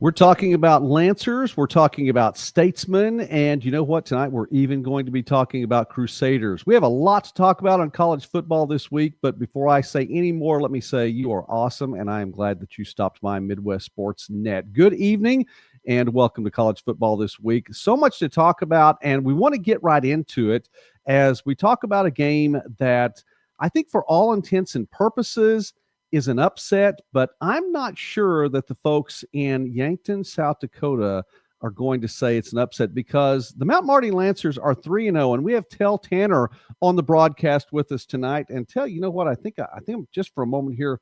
We're talking about Lancers, we're talking about Statesmen, and you know what? Tonight we're even going to be talking about Crusaders. We have a lot to talk about on college football this week, but before I say any more, let me say you are awesome, and I am glad that you stopped by Midwest Sports Net. Good evening, and welcome to college football this week. So much to talk about, and we want to get right into it as we talk about a game that I think for all intents and purposes is an upset, but I'm not sure that the folks in Yankton, South Dakota are going to say it's an upset because the Mount Marty Lancers are 3-0, and we have Tehl Tanner on the broadcast with us tonight. And Tehl, you know what? I think just for a moment here,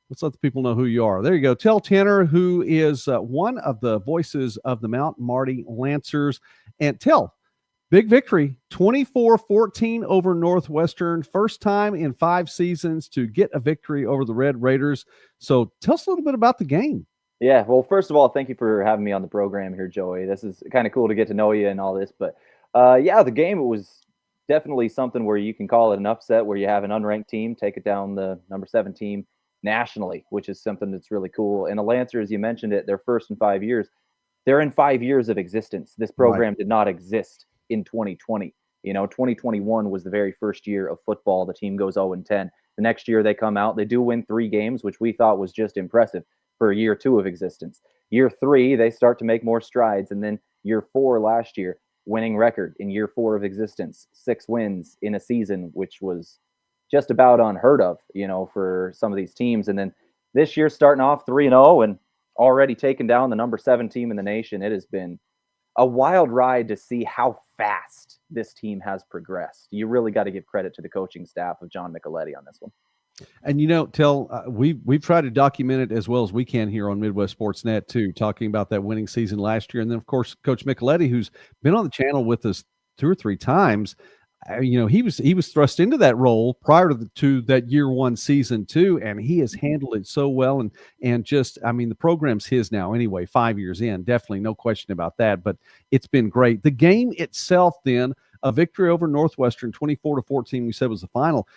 let's let the people know who you are. There you go. Tehl Tanner, who is one of the voices of the Mount Marty Lancers. And Tehl, big victory, 24-14 over Northwestern. First time in 5 seasons to get a victory over the Red Raiders. So tell us a little bit about the game. Yeah, well, first of all, thank you for having me on the program here, Joey. This is kind of cool to get to know you and all this. But, the game was definitely something where you can call it an upset, where you have an unranked team take it down the number 7 team nationally, which is something that's really cool. And the Lancers, you mentioned it, their first in 5 years. They're in 5 years of existence. This program did not exist in 2020. 2021 was the very first year of football. The team goes 0-10. The next year they come out, they do win 3 games, which we thought was just impressive for year 2 of existence. Year 3, they start to make more strides. And then year 4 last year, winning record in year 4 of existence, 6 wins in a season, which was just about unheard of, for some of these teams. And then this year starting off 3-0 and already taking down the number 7 team in the nation. It has been a wild ride to see how fast this team has progressed. You really got to give credit to the coaching staff of John Micheletti on this one. And Tehl, we've tried to document it as well as we can here on Midwest Sports Net too, talking about that winning season last year, and then of course Coach Micheletti, who's been on the channel with us 2 or 3 times. He was thrust into that role prior to that year 1 season too, and he has handled it so well. And just, the program's his now anyway. 5 years in, definitely no question about that. But it's been great. The game itself, then, a victory over Northwestern, 24-14. We said was the final.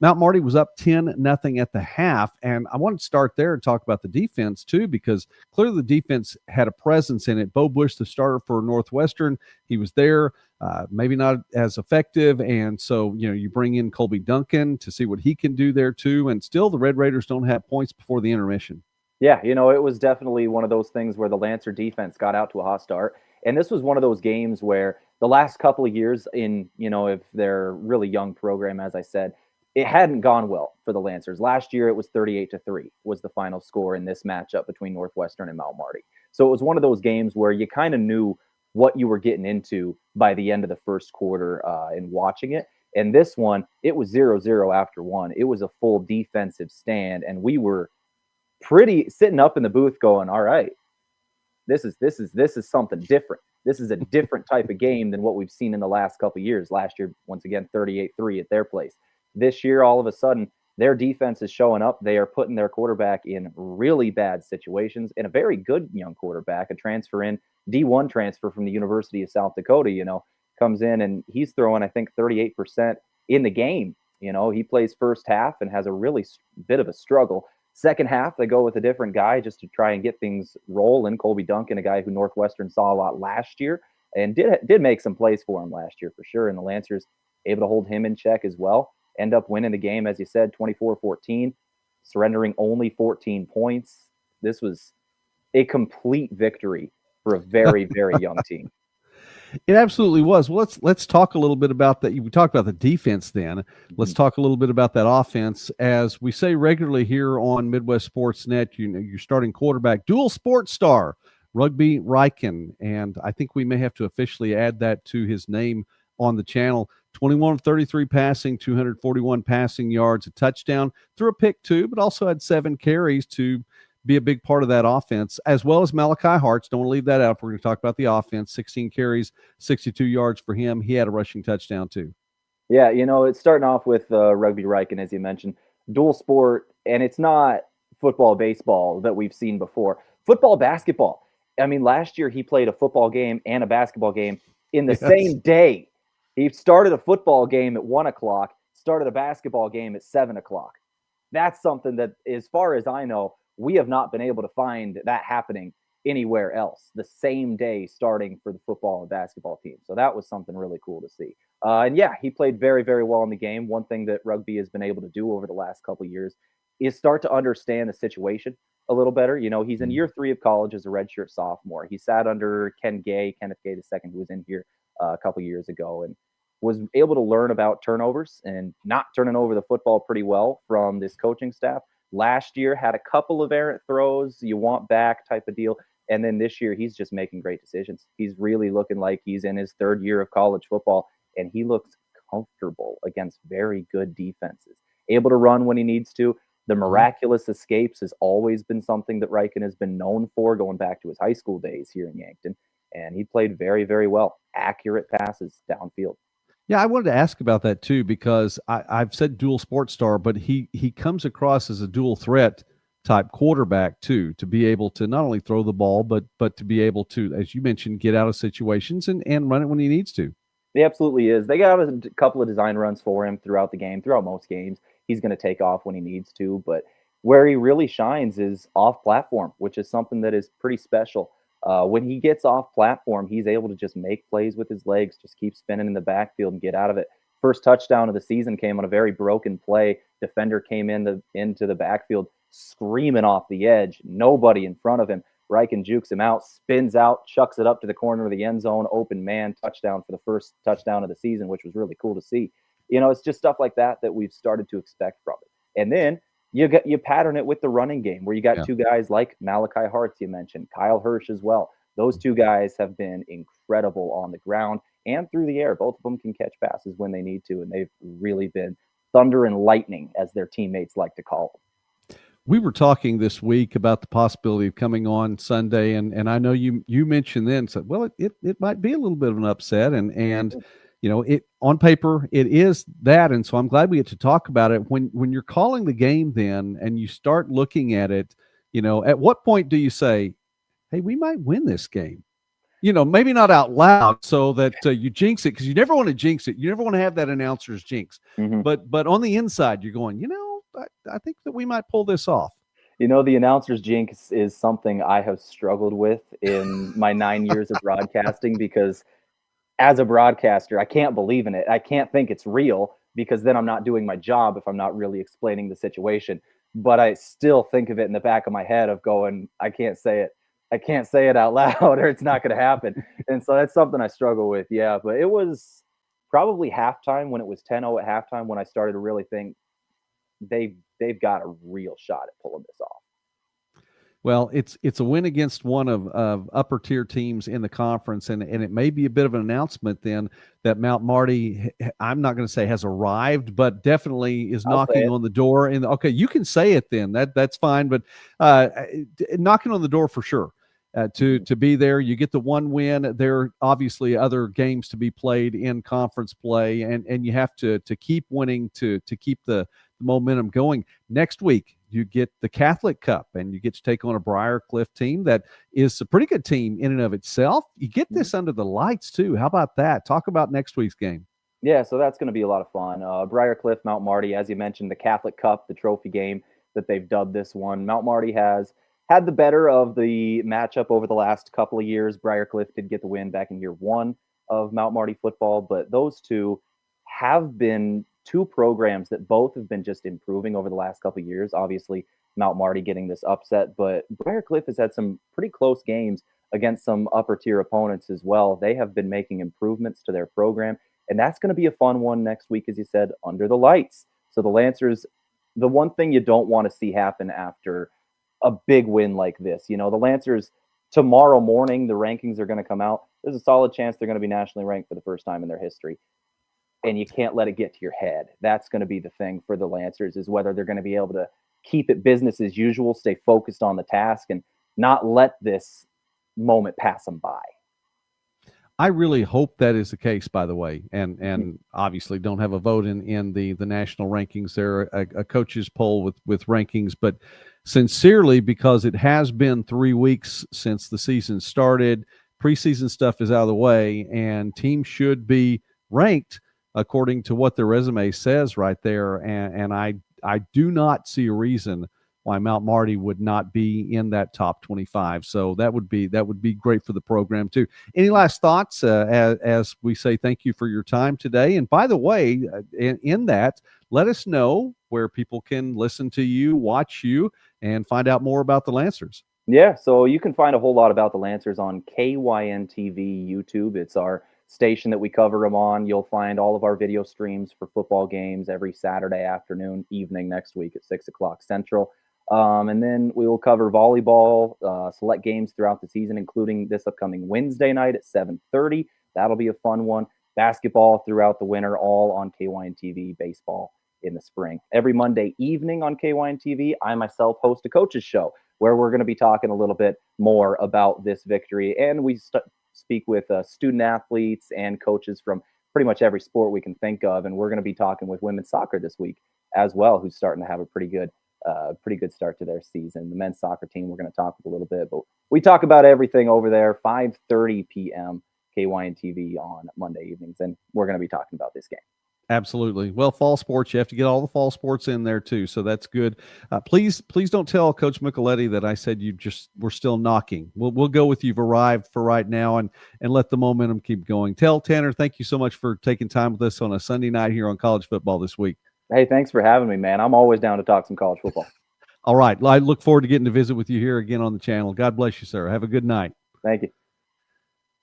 Mount Marty was up 10-0 at the half, and I want to start there and talk about the defense too, because clearly the defense had a presence in it. Bo Bush, the starter for Northwestern, he was there, maybe not as effective, and so you bring in Colby Duncan to see what he can do there too, and still the Red Raiders don't have points before the intermission. Yeah, it was definitely one of those things where the Lancer defense got out to a hot start, and this was one of those games where the last couple of years in, if they're really young program, as I said, it hadn't gone well for the Lancers. Last year, it was 38-3 was the final score in this matchup between Northwestern and Mount Marty. So it was one of those games where you kind of knew what you were getting into by the end of the first quarter in watching it. And this one, it was 0-0 after 1. It was a full defensive stand, and we were pretty sitting up in the booth going, all right, this is something different. This is a different type of game than what we've seen in the last couple of years. Last year, once again, 38-3 at their place. This year, all of a sudden, their defense is showing up. They are putting their quarterback in really bad situations, and a very good young quarterback, a transfer in, D1 transfer from the University of South Dakota, comes in and he's throwing, I think, 38% in the game. He plays first half and has a really bit of a struggle. Second half, they go with a different guy just to try and get things rolling. Colby Duncan, a guy who Northwestern saw a lot last year and did make some plays for him last year for sure. And the Lancers able to hold him in check as well. End up winning the game, as you said, 24-14, surrendering only 14 points. This was a complete victory for a very, very young team. It absolutely was. Well, let's talk a little bit about that. We talked about the defense then. Let's talk a little bit about that offense. As we say regularly here on Midwest Sports Net, you're starting quarterback, dual sports star, Rugby Riken, and I think we may have to officially add that to his name on the channel. 21-33 passing, 241 passing yards, a touchdown, threw a pick too, but also had 7 carries to be a big part of that offense, as well as Malachi Hartz. Don't want to leave that out. We're going to talk about the offense. 16 carries, 62 yards for him. He had a rushing touchdown too. Yeah, it's starting off with Rugby Riken, as you mentioned, dual sport, and it's not football, baseball that we've seen before. Football, basketball. Last year he played a football game and a basketball game in the same day. He started a football game at 1 o'clock, started a basketball game at 7 o'clock. That's something that, as far as I know, we have not been able to find that happening anywhere else the same day starting for the football and basketball team. So that was something really cool to see. And yeah, he played very, very well in the game. One thing that rugby has been able to do over the last couple of years is start to understand the situation a little better. You know, he's in year 3 of college as a redshirt sophomore. He sat under Kenneth Gay II, who was in here a couple of years ago, and was able to learn about turnovers and not turning over the football pretty well from this coaching staff. Last year had a couple of errant throws, you want back type of deal. And then this year, he's just making great decisions. He's really looking like he's in his 3rd year of college football, and he looks comfortable against very good defenses. Able to run when he needs to. The miraculous escapes has always been something that Riken has been known for, going back to his high school days here in Yankton. And he played very, very well. Accurate passes downfield. Yeah, I wanted to ask about that too, because I've said dual sports star, but he comes across as a dual threat type quarterback too, to be able to not only throw the ball, but to be able to, as you mentioned, get out of situations and run it when he needs to. He absolutely is. They got a couple of design runs for him throughout the game, throughout most games. He's going to take off when he needs to, but where he really shines is off platform, which is something that is pretty special. When he gets off platform, he's able to just make plays with his legs, just keep spinning in the backfield and get out of it. First touchdown of the season came on a very broken play. Defender came into the backfield, screaming off the edge. Nobody in front of him. Riken jukes him out, spins out, chucks it up to the corner of the end zone, open man, touchdown for the first touchdown of the season, which was really cool to see. You know, it's just stuff like that that we've started to expect from it. And then you pattern it with the running game, where you got two guys like Malachi Hartz, you mentioned, Kyle Hirsch as well. Those two guys have been incredible on the ground and through the air. Both of them can catch passes when they need to, and they've really been thunder and lightning, as their teammates like to call them. We were talking this week about the possibility of coming on Sunday, and I know you mentioned then, said, well, it might be a little bit of an upset, and you know, it on paper it is that, and so I'm glad we get to talk about it. When you're calling the game then, and you start looking at it, you know, at what point do you say, hey, we might win this game? You know, maybe not out loud so that you jinx it, because you never want to jinx it. You never want to have that announcer's jinx. But on the inside, you're going, you know, I think that we might pull this off. You know, the announcer's jinx is something I have struggled with in my 9 years of broadcasting, because as a broadcaster, I can't believe in it. I can't think it's real, because then I'm not doing my job if I'm not really explaining the situation. But I still think of it in the back of my head of going, I can't say it. I can't say it out loud, or it's not going to happen. And so that's something I struggle with. Yeah, but it was probably halftime, when it was 10-0 at halftime, when I started to really think they've got a real shot at pulling this off. Well, it's a win against one of upper tier teams in the conference, and it may be a bit of an announcement then that Mount Marty, I'm not going to say has arrived, but definitely is knocking on the door. And okay, you can say it then. That's fine, but knocking on the door for sure. To be there, you get the one win. There are obviously other games to be played in conference play, and you have to keep winning to keep the momentum going. Next week, you get the Catholic Cup, and you get to take on a Briarcliff team that is a pretty good team in and of itself. You get this under the lights too. How about that? Talk about next week's game. Yeah, so that's going to be a lot of fun. Briarcliff, Mount Marty, as you mentioned, the Catholic Cup, the trophy game that they've dubbed this one. Mount Marty has had the better of the matchup over the last couple of years. Briarcliff did get the win back in year 1 of Mount Marty football, but those two have been two programs that both have been just improving over the last couple of years. Obviously, Mount Marty getting this upset, but Briarcliff has had some pretty close games against some upper tier opponents as well. They have been making improvements to their program, and that's going to be a fun one next week, as you said, under the lights. So the Lancers, the one thing you don't want to see happen after a big win like this, you know, the Lancers, tomorrow morning, the rankings are going to come out. There's a solid chance they're going to be nationally ranked for the first time in their history. And you can't let it get to your head. That's going to be the thing for the Lancers, is whether they're going to be able to keep it business as usual, stay focused on the task, and not let this moment pass them by. I really hope that is the case, by the way, and obviously don't have a vote in the national rankings. There a coaches poll with rankings, but sincerely, because it has been 3 weeks since the season started, preseason stuff is out of the way, and teams should be ranked according to what their resume says right there. And I do not see a reason why Mount Marty would not be in that top 25. So that would be great for the program too. Any last thoughts as we say thank you for your time today? And by the way, in that, let us know where people can listen to you, watch you, and find out more about the Lancers. Yeah, so you can find a whole lot about the Lancers on KYN TV YouTube. It's our station that we cover them on. You'll find all of our video streams for football games every Saturday afternoon, evening next week at 6 o'clock Central. And then we will cover volleyball, select games throughout the season, including this upcoming Wednesday night at 7:30. That'll be a fun one. Basketball throughout the winter, all on KYN TV. Baseball in the spring. Every Monday evening on KYN TV, I myself host a coach's show where we're going to be talking a little bit more about this victory. And we speak with student athletes and coaches from pretty much every sport we can think of. And we're going to be talking with women's soccer this week as well, who's starting to have a pretty good start to their season. The men's soccer team, we're going to talk a little bit, but we talk about everything over there, 5:30 p.m. KYN TV on Monday evenings. And we're going to be talking about this game. Absolutely. Well, fall sports, you have to get all the fall sports in there too. So that's good. Please don't tell Coach Micheletti that I said we're still knocking. We'll go with you've arrived for right now and let the momentum keep going. Tehl, Tanner, thank you so much for taking time with us on a Sunday night here on college football this week. Hey, thanks for having me, man. I'm always down to talk some college football. All right. I look forward to getting to visit with you here again on the channel. God bless you, sir. Have a good night. Thank you.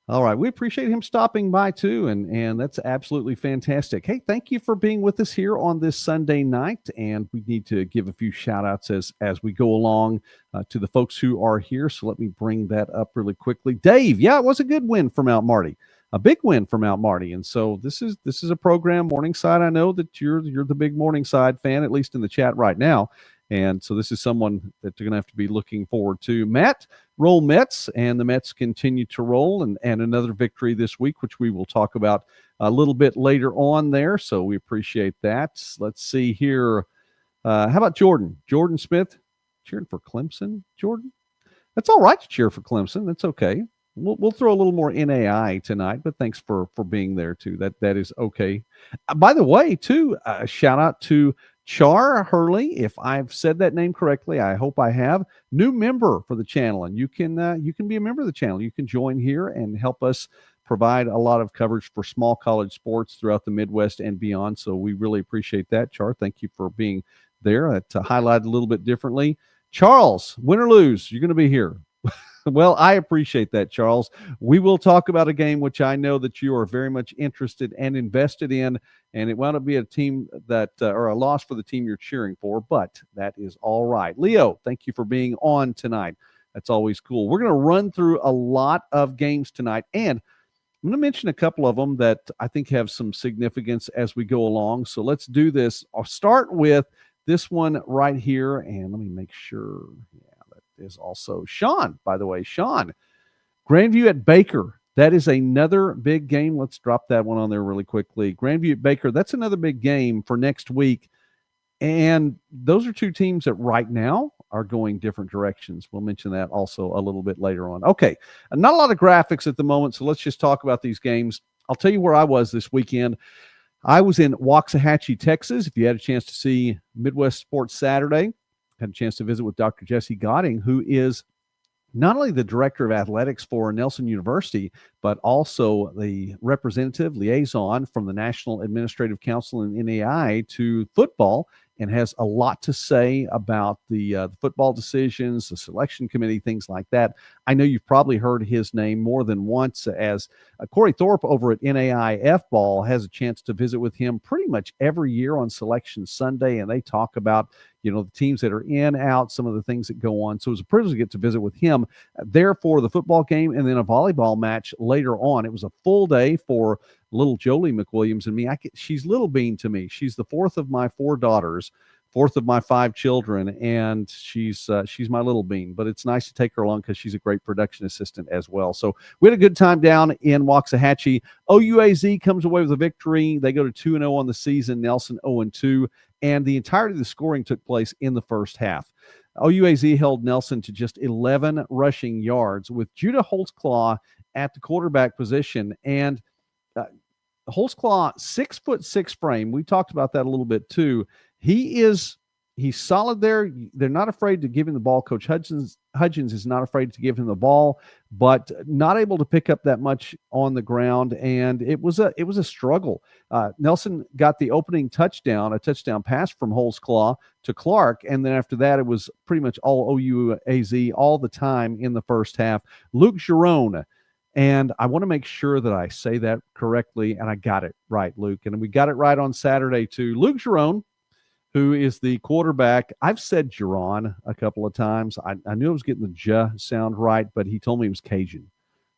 All right. We appreciate him stopping by too. And that's absolutely fantastic. Hey, thank you for being with us here on this Sunday night. And we need to give a few shout outs as we go along to the folks who are here. So let me bring that up really quickly. Dave. Yeah, it was a good win for Mount Marty, a big win for Mount Marty. And so this is a program, Morningside. I know that you're the big Morningside fan, at least in the chat right now. And so this is someone that you're going to have to be looking forward to. Matt, roll Mets, and the Mets continue to roll, and another victory this week, which we will talk about a little bit later on there. So we appreciate that. Let's see here. How about Jordan? Jordan Smith cheering for Clemson. Jordan, that's all right to cheer for Clemson. That's okay. We'll throw a little more NAIA tonight, but thanks for being there too. That is okay. By the way, too, shout out to Char Hurley, if I've said that name correctly. I hope I have. New member for the channel, and you can be a member of the channel. You can join here and help us provide a lot of coverage for small college sports throughout the Midwest and beyond. So we really appreciate that, Char. Thank you for being there. To highlight a little bit differently, Charles, win or lose, you're going to be here. Well, I appreciate that, Charles. We will talk about a game which I know that you are very much interested and invested in, and it wound up being a team that or a loss for the team you're cheering for, but that is all right. Leo, thank you for being on tonight. That's always cool. We're going to run through a lot of games tonight, and I'm going to mention a couple of them that I think have some significance as we go along. So let's do this. I'll start with this one right here, and let me make sure. Is also Sean, by the way. Sean, Grandview at Baker. That is another big game. Let's drop that one on there really quickly. Grandview at Baker, that's another big game for next week. And those are two teams that right now are going different directions. We'll mention that also a little bit later on. Okay, not a lot of graphics at the moment, so let's just talk about these games. I'll tell you where I was this weekend. I was in Waxahachie, Texas. If you had a chance to see Midwest Sports Saturday, had a chance to visit with Dr. Jesse Godding, who is not only the director of athletics for Nelson University, but also the representative liaison from the National Administrative Council in NAIA to football, and has a lot to say about the football decisions, the selection committee, things like that. I know you've probably heard his name more than once, as Corey Thorpe over at NAIA Ball has a chance to visit with him pretty much every year on Selection Sunday, and they talk about the teams that are in, out, some of the things that go on. So it was a privilege to get to visit with him there for the football game and then a volleyball match later on. It was a full day for little Jolie McWilliams and me. She's little bean to me. She's the fourth of my four daughters, fourth of my five children, and she's my little bean. But it's nice to take her along because she's a great production assistant as well. So we had a good time down in Waxahachie. OUAZ comes away with a victory. They go to 2-0 on the season. Nelson 0-2. And the entirety of the scoring took place in the first half. OUAZ held Nelson to just 11 rushing yards with Judah Holtzclaw at the quarterback position. And Holtzclaw, 6'6" frame. We talked about that a little bit too. He is he's solid there. They're not afraid to give him the ball. Coach Hudgens is not afraid to give him the ball, but not able to pick up that much on the ground. And it was a struggle. Nelson got the opening touchdown, a touchdown pass from Holtzclaw to Clark. And then after that, it was pretty much all OUAZ all the time in the first half. Luke Giron. And I want to make sure that I say that correctly. And I got it right, Luke. And we got it right on Saturday too. Luke Giron, who is the quarterback. I've said Giron a couple of times. I knew I was getting the J sound right, but he told me it was Cajun.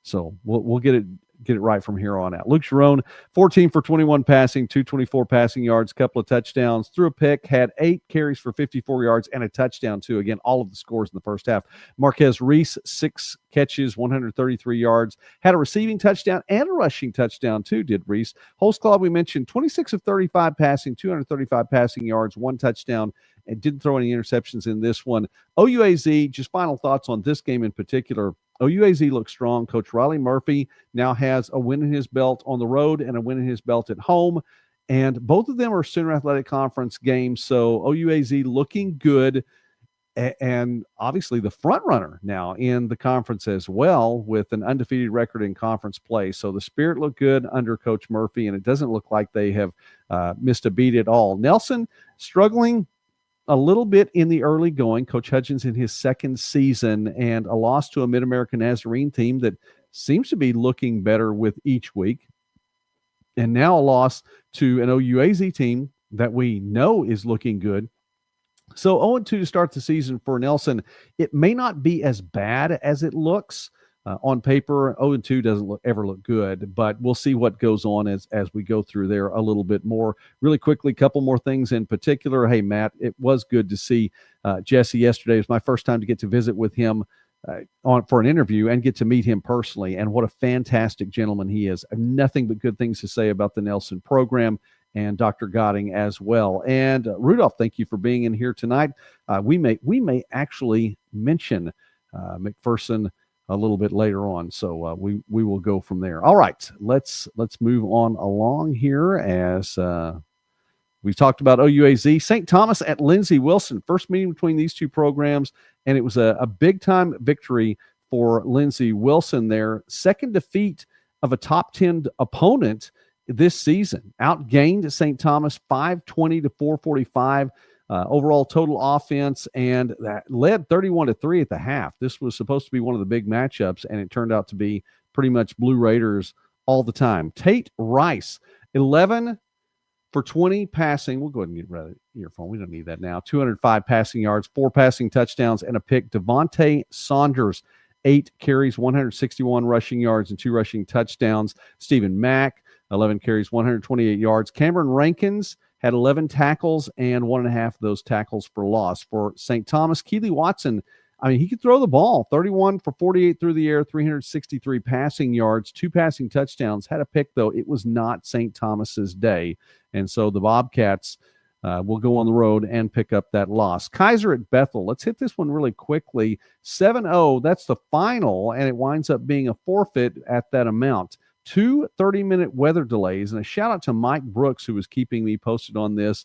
So we'll get it right from here on out. Luke Giron, 14 for 21 passing, 224 passing yards, couple of touchdowns, threw a pick, had 8 carries for 54 yards and a touchdown too. Again, all of the scores in the first half. Marquez Reese, 6 catches, 133 yards, had a receiving touchdown and a rushing touchdown too, did Reese. Holtzclaw, we mentioned, 26 of 35 passing, 235 passing yards, 1 touchdown, and didn't throw any interceptions in this one. OUAZ, just final thoughts on this game in particular. OUAZ looks strong. Coach Riley Murphy now has a win in his belt on the road and a win in his belt at home. And both of them are Sooner Athletic Conference games. So OUAZ looking good. And obviously the front runner now in the conference as well, with an undefeated record in conference play. So the Spirit looked good under Coach Murphy, and it doesn't look like they have missed a beat at all. Nelson struggling a little bit in the early going. Coach Hudgens in his second season, and a loss to a Mid-American Nazarene team that seems to be looking better with each week. And now a loss to an OUAZ team that we know is looking good. So 0-2 to start the season for Nelson. It may not be as bad as it looks. On paper, 0-2 doesn't ever look good, but we'll see what goes on as we go through there a little bit more. Really quickly, a couple more things in particular. Hey, Matt, it was good to see Jesse yesterday. It was my first time to get to visit with him for an interview and get to meet him personally, and what a fantastic gentleman he is. I have nothing but good things to say about the Nelson program and Dr. Gotting as well. And Rudolph, thank you for being in here tonight. We may actually mention McPherson a little bit later on, so we will go from there. All right, let's move on along here as we've talked about OUAZ. St. Thomas at Lindsey Wilson, first meeting between these two programs, and it was a big-time victory for Lindsey Wilson there. Second defeat of a top 10 opponent this season. Outgained St. Thomas 520 to 445. Overall total offense, and that led 31-3 at the half. This was supposed to be one of the big matchups, and it turned out to be pretty much Blue Raiders all the time. Tate Rice, 11 for 20 passing. We'll go ahead and get rid of your phone. We don't need that now. 205 passing yards, 4 passing touchdowns, and a pick. Devontae Saunders, 8 carries, 161 rushing yards, and 2 rushing touchdowns. Stephen Mack, 11 carries, 128 yards. Cameron Rankins had 11 tackles and 1.5 of those tackles for loss. For St. Thomas, Keely Watson, I mean, he could throw the ball. 31 for 48 through the air, 363 passing yards, 2 passing touchdowns. Had a pick, though. It was not St. Thomas's day. And so the Bobcats will go on the road and pick up that loss. Kaiser at Bethel. Let's hit this one really quickly. 7-0, that's the final, and it winds up being a forfeit at that amount. 2 30-minute weather delays, and a shout out to Mike Brooks, who was keeping me posted on this,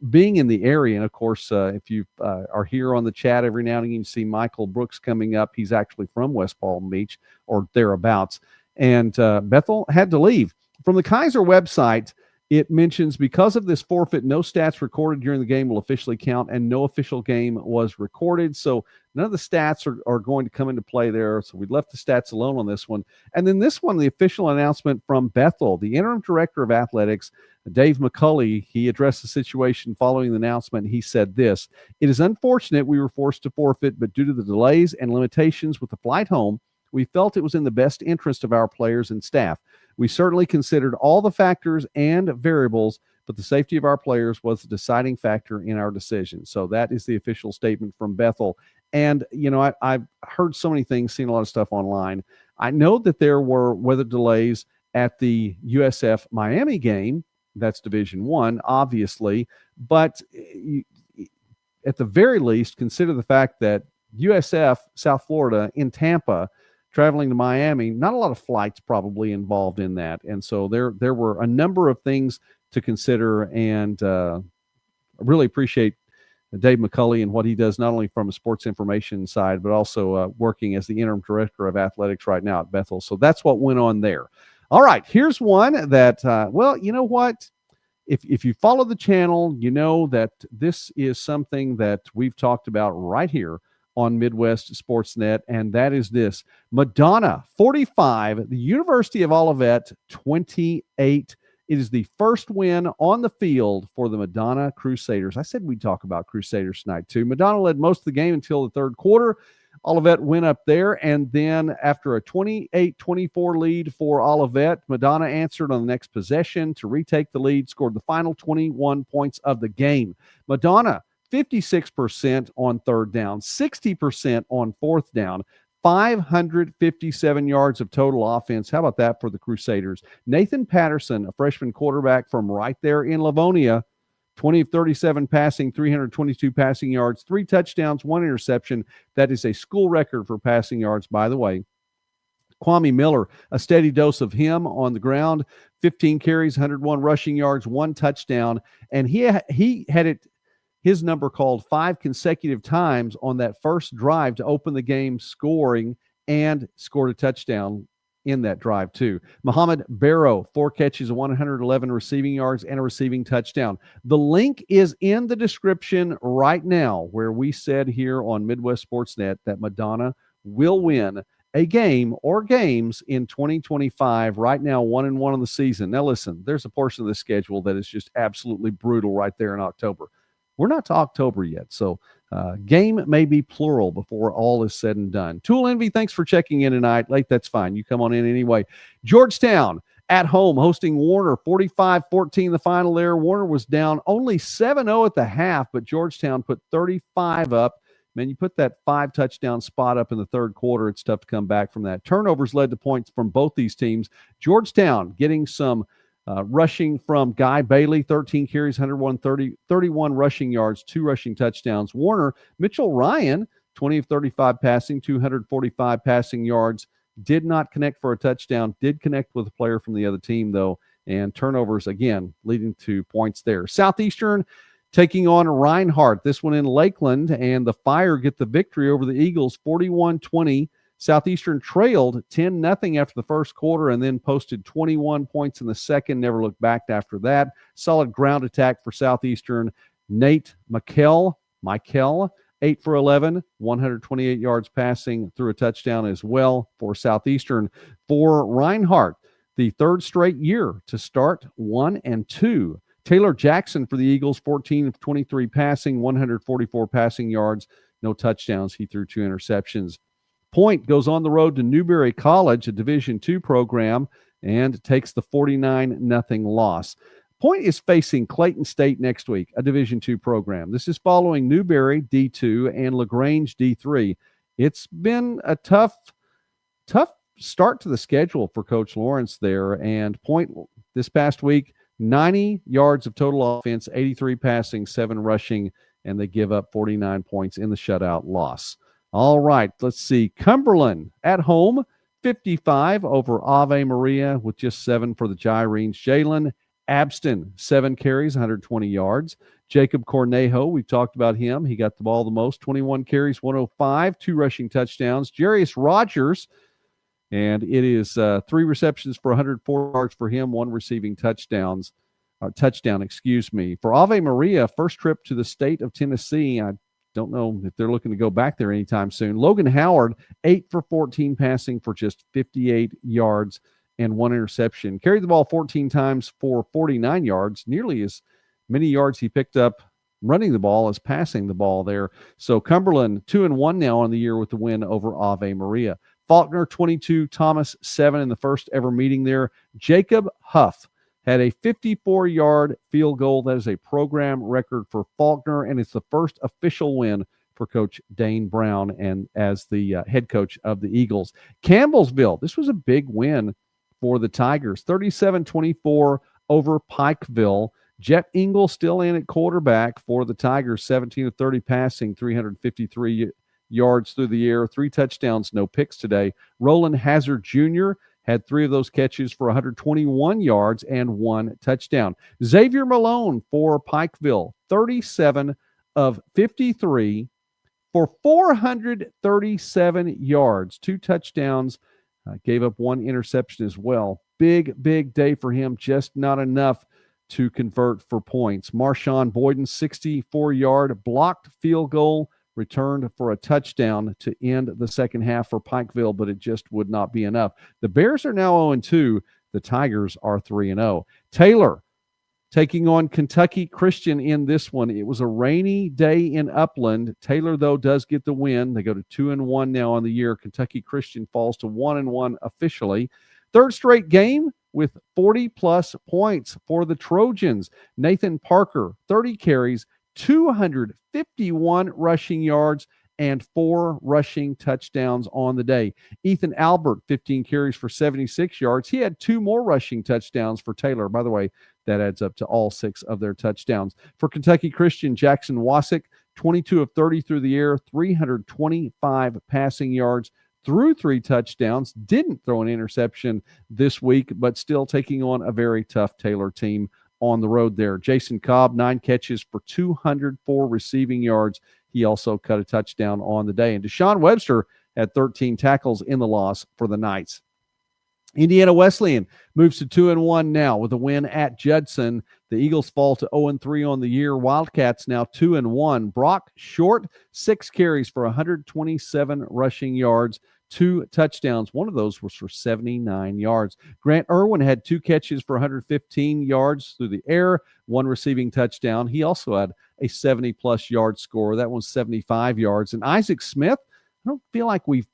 being in the area. And of course, if you are here on the chat every now and again, you see Michael Brooks coming up. He's actually from West Palm Beach or thereabouts. And Bethel had to leave. From the Kaiser website, it mentions, because of this forfeit, no stats recorded during the game will officially count, and no official game was recorded. So none of the stats are going to come into play there. So we left the stats alone on this one. And then this one, the official announcement from Bethel, the interim director of athletics, Dave McCulley, he addressed the situation following the announcement. He said this: "It is unfortunate we were forced to forfeit, but due to the delays and limitations with the flight home, we felt it was in the best interest of our players and staff. We certainly considered all the factors and variables, but the safety of our players was the deciding factor in our decision." So that is the official statement from Bethel. And, you know, I've heard so many things, seen a lot of stuff online. I know that there were weather delays at the USF Miami game. That's Division I, obviously. But at the very least, consider the fact that USF, South Florida, in Tampa, traveling to Miami, not a lot of flights probably involved in that. And so there were a number of things to consider, and I really appreciate Dave McCulley and what he does, not only from a sports information side, but also working as the interim director of athletics right now at Bethel. So that's what went on there. All right, here's one that, well, you know what? If you follow the channel, you know that this is something that we've talked about right here on Midwest Sportsnet, and that is this. Madonna, 45, the University of Olivet, 28. It is the first win on the field for the Madonna Crusaders. I said we'd talk about Crusaders tonight, too. Madonna led most of the game until the third quarter. Olivet went up there, and then after a 28-24 lead for Olivet, Madonna answered on the next possession to retake the lead, scored the final 21 points of the game. Madonna, 56% on third down, 60% on fourth down, 557 yards of total offense. How about that for the Crusaders? Nathan Patterson, a freshman quarterback from right there in Livonia, 20 of 37 passing, 322 passing yards, 3 touchdowns, 1 interception. That is a school record for passing yards, by the way. Kwame Miller, a steady dose of him on the ground, 15 carries, 101 rushing yards, 1 touchdown. And he had his number called 5 consecutive times on that first drive to open the game, scoring, and scored a touchdown in that drive too. Muhammad Barrow, 4 catches, 111 receiving yards, and a receiving touchdown. The link is in the description right now, where we said here on Midwest Sportsnet that Madonna will win a game or games in 2025. Right now, 1-1 on the season. Now listen, there's a portion of the schedule that is just absolutely brutal right there in October. We're not to October yet, so game may be plural before all is said and done. Tool Envy, thanks for checking in tonight. Late, that's fine. You come on in anyway. Georgetown at home hosting Warner, 45-14 the final there. Warner was down only 7-0 at the half, but Georgetown put 35 up. Man, you put that 5-touchdown spot up in the third quarter, it's tough to come back from that. Turnovers led to points from both these teams. Georgetown getting some rushing from Guy Bailey, 13 carries, 31 rushing yards, 2 rushing touchdowns. Warner, Mitchell Ryan, 20 of 35 passing, 245 passing yards, did not connect for a touchdown, did connect with a player from the other team, though, and turnovers, again, leading to points there. Southeastern taking on Reinhardt, this one in Lakeland, and the Fire get the victory over the Eagles, 41-20. Southeastern trailed 10-0 after the first quarter and then posted 21 points in the second, never looked back after that. Solid ground attack for Southeastern. Nate Michael, 8 for 11, 128 yards passing, through a touchdown as well for Southeastern. For Reinhardt, the third straight year to start 1-2. Taylor Jackson for the Eagles, 14 of 23 passing, 144 passing yards, no touchdowns. He threw 2 interceptions. Point goes on the road to Newberry College, a Division II program, and takes the 49-0 loss. Point is facing Clayton State next week, a Division II program. This is following Newberry D2 and LaGrange D3. It's been a tough start to the schedule for Coach Lawrence there, and Point this past week, 90 yards of total offense, 83 passing, 7 rushing, and they give up 49 points in the shutout loss. All right, let's see. Cumberland at home, 55 over Ave Maria with just 7 for the Gyrenes. Jalen Abston, 7 carries, 120 yards. Jacob Cornejo, we've talked about him. He got the ball the most, 21 carries, 105, 2 rushing touchdowns. Jarius Rogers, and it is 3 receptions for 104 yards for him, 1 receiving touchdown. For Ave Maria, first trip to the state of Tennessee. I don't know if they're looking to go back there anytime soon. Logan Howard, 8 for 14 passing for just 58 yards and 1 interception. Carried the ball 14 times for 49 yards, nearly as many yards he picked up running the ball as passing the ball there. So Cumberland 2-1 now on the year with the win over Ave Maria. Faulkner 22, Thomas 7 in the first ever meeting there. Jacob Huff had a 54-yard field goal. That is a program record for Faulkner, and it's the first official win for Coach Dane Brown and as the head coach of the Eagles. Campbellsville, this was a big win for the Tigers, 37-24 over Pikeville. Jet Ingle still in at quarterback for the Tigers, 17 of 30 passing, 353 yards through the air, 3 touchdowns, no picks today. Roland Hazard Jr. had 3 of those catches for 121 yards and 1 touchdown. Xavier Malone for Pikeville, 37 of 53 for 437 yards, 2 touchdowns, gave up 1 interception as well. Big day for him, just not enough to convert for points. Marshawn Boyden, 64-yard blocked field goal, returned for a touchdown to end the second half for Pikeville, but it just would not be enough. The Bears are now 0-2. The Tigers are 3-0. Taylor taking on Kentucky Christian in this one. It was a rainy day in Upland. Taylor, though, does get the win. They go to 2-1 now on the year. Kentucky Christian falls to 1-1 officially. Third straight game with 40-plus points for the Trojans. Nathan Parker, 30 carries, 251 rushing yards, and 4 rushing touchdowns on the day. Ethan Albert, 15 carries for 76 yards. He had 2 more rushing touchdowns for Taylor. By the way, that adds up to all 6 of their touchdowns. For Kentucky Christian, Jackson Wasick, 22 of 30 through the air, 325 passing yards, threw 3 touchdowns, didn't throw an interception this week, but still taking on a very tough Taylor team on the road there. Jason Cobb, 9 catches for 204 receiving yards. He also cut a touchdown on the day. And Deshaun Webster had 13 tackles in the loss for the Knights. Indiana Wesleyan moves to 2-1 now with a win at Judson. The Eagles fall to 0-3 on the year. Wildcats now 2-1. Brock Short, 6 carries for 127 rushing yards, 2 touchdowns. One of those was for 79 yards. Grant Irwin had 2 catches for 115 yards through the air, 1 receiving touchdown. He also had a 70-plus yard score. That one's 75 yards. And Isaac Smith, I don't feel like we've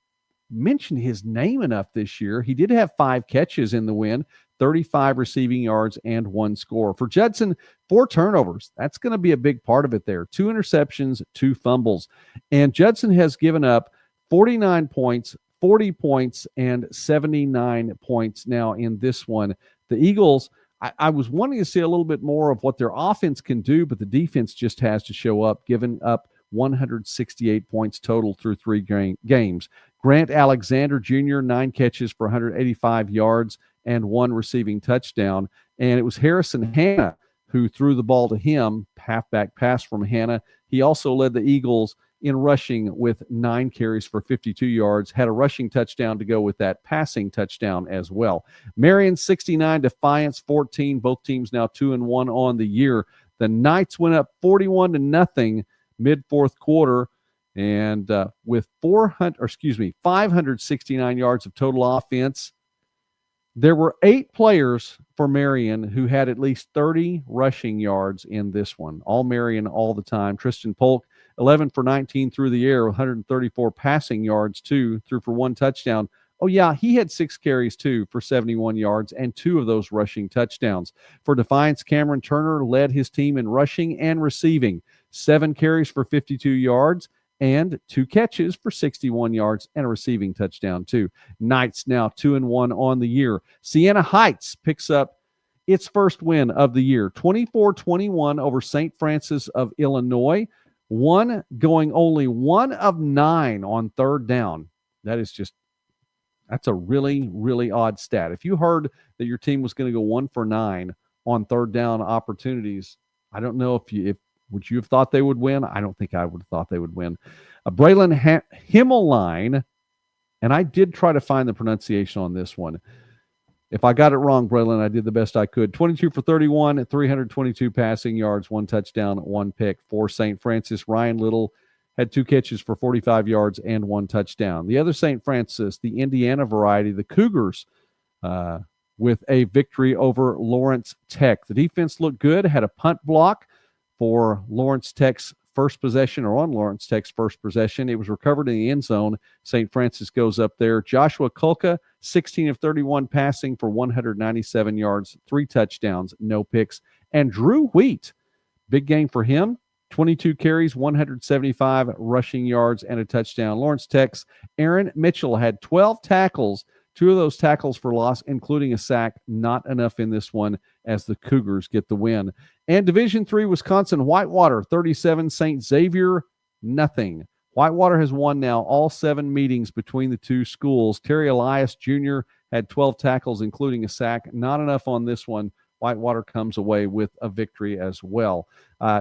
mentioned his name enough this year. He did have 5 catches in the win, 35 receiving yards, and 1 score. For Judson, 4 turnovers. That's going to be a big part of it there. 2 interceptions, 2 fumbles. And Judson has given up 49 points, 40 points, and 79 points now in this one. The Eagles, I was wanting to see a little bit more of what their offense can do, but the defense just has to show up, giving up 168 points total through 3 games. Grant Alexander Jr., 9 catches for 185 yards and 1 receiving touchdown. And it was Harrison Hanna who threw the ball to him, halfback pass from Hanna. He also led the Eagles in rushing with 9 carries for 52 yards, had a rushing touchdown to go with that passing touchdown as well. Marion 69, Defiance 14. Both teams now 2-1 on the year. The Knights went up 41-0 mid-fourth quarter, and with 569 yards of total offense. There were 8 players for Marion who had at least 30 rushing yards in this one. All Marion all the time. Tristan Polk, 11 for 19 through the air, 134 passing yards, too, threw for 1 touchdown. Oh, yeah, he had 6 carries, too, for 71 yards, and 2 of those rushing touchdowns. For Defiance, Cameron Turner led his team in rushing and receiving. 7 carries for 52 yards, and 2 catches for 61 yards and a receiving touchdown, too. Knights now 2-1 on the year. Siena Heights picks up its first win of the year, 24-21 over St. Francis of Illinois. Going only 1 of 9 on third down. That's a really, really odd stat. If you heard that your team was going to go 1 for 9 on third down opportunities, I don't know would you have thought they would win? I don't think I would have thought they would win. Braylon Himmelline, and I did try to find the pronunciation on this one. If I got it wrong, Braylon, I did the best I could. 22 for 31, 322 passing yards, 1 touchdown, 1 pick. For St. Francis, Ryan Little had 2 catches for 45 yards and 1 touchdown. The other St. Francis, the Indiana variety, the Cougars, with a victory over Lawrence Tech. The defense looked good, had a punt block for Lawrence Tech's first possession, or on Lawrence Tech's first possession. It was recovered in the end zone. St. Francis goes up there. Joshua Kulka, 16 of 31 passing for 197 yards, 3 touchdowns, no picks. And Drew Wheat, big game for him, 22 carries, 175 rushing yards, and a touchdown. Lawrence Tech's Aaron Mitchell had 12 tackles, 2 of those tackles for loss, including a sack. Not enough in this one as the Cougars get the win. And Division III, Wisconsin, Whitewater, 37, St. Xavier, nothing. Whitewater has won now all 7 meetings between the 2 schools. Terry Elias Jr. had 12 tackles, including a sack. Not enough on this one Whitewater comes away with a victory as well.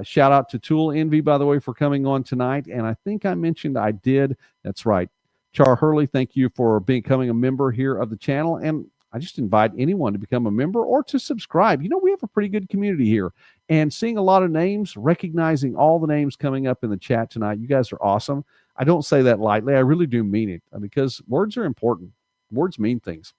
Shout out to Tool Envy, by the way, for coming on tonight. And I think I mentioned I did. That's right. Char Hurley, thank you for becoming a member here of the channel. And I just invite anyone to become a member or to subscribe. We have a pretty good community here. And seeing a lot of names, recognizing all the names coming up in the chat tonight, you guys are awesome. I don't say that lightly. I really do mean it because words are important. Words mean things.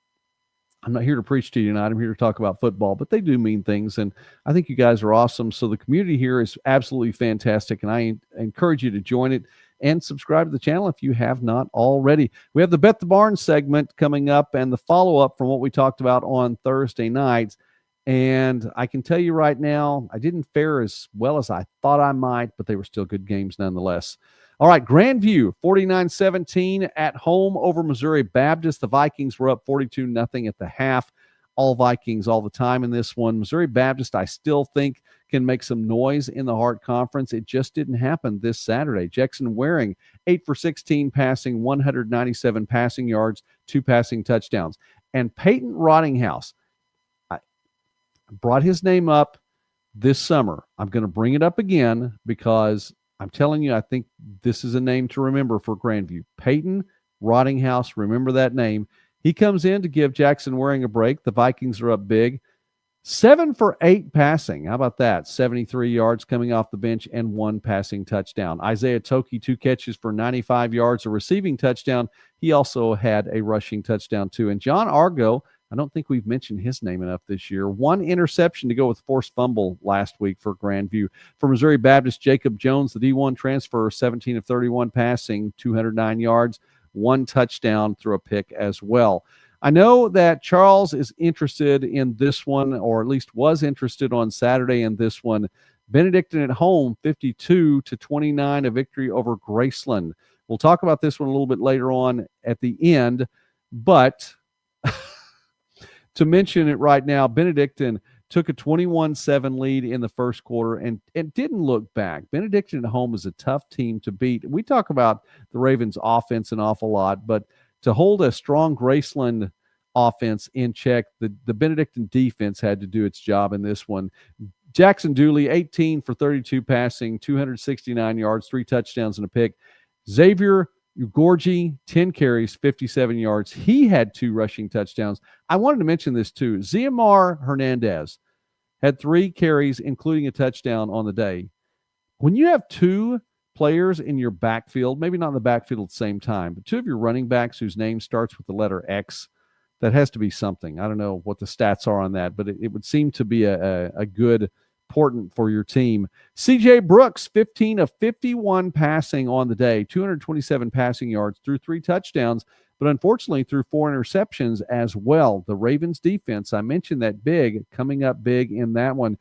I'm not here to preach to you tonight. I'm here to talk about football, but they do mean things, and I think you guys are awesome. So the community here is absolutely fantastic, and I encourage you to join it and subscribe to the channel if you have not already. We have the Bet the Barn segment coming up and the follow-up from what we talked about on Thursday night. And I can tell you right now, I didn't fare as well as I thought I might, but they were still good games nonetheless. All right, Grandview, 49-17 at home over Missouri Baptist. The Vikings were up 42-0 at the half. All Vikings all the time in this one. Missouri Baptist, I still think, can make some noise in the Hart Conference. It just didn't happen this Saturday. Jackson Waring, 8 for 16 passing, 197 passing yards, 2 passing touchdowns. And Peyton Rottinghouse, I brought his name up this summer. I'm going to bring it up again because I'm telling you, I think this is a name to remember for Grandview. Peyton Rottinghouse, remember that name. He comes in to give Jackson Waring a break. The Vikings are up big. 7 for 8 passing. How about that? 73 yards coming off the bench and 1 passing touchdown. Isaiah Toki, 2 catches for 95 yards, a receiving touchdown. He also had a rushing touchdown too. And John Argo, I don't think we've mentioned his name enough this year. 1 interception to go with forced fumble last week for Grandview. For Missouri Baptist, Jacob Jones, the D1 transfer, 17 of 31 passing, 209 yards, 1 touchdown through a pick as well. I know that Charles is interested in this one, or at least was interested on Saturday in this one. Benedictine at home, 52-29, a victory over Graceland. We'll talk about this one a little bit later on at the end, but to mention it right now, Benedictine took a 21-7 lead in the first quarter and didn't look back. Benedictine at home is a tough team to beat. We talk about the Ravens' offense an awful lot, but to hold a strong Graceland offense in check, the Benedictine defense had to do its job in this one. Jackson Dooley, 18 for 32 passing, 269 yards, 3 touchdowns and a pick. Xavier Ugorji, 10 carries, 57 yards. He had 2 rushing touchdowns. I wanted to mention this too. Ziamar Hernandez had 3 carries, including a touchdown on the day. When you have 2 players in your backfield, maybe not in the backfield at the same time, but 2 of your running backs whose name starts with the letter X, that has to be something. I don't know what the stats are on that, but it would seem to be a good important for your team. CJ Brooks, 15 of 51 passing on the day, 227 passing yards, threw 3 touchdowns, but unfortunately threw 4 interceptions as well. The Ravens defense, I mentioned that coming up big in that one.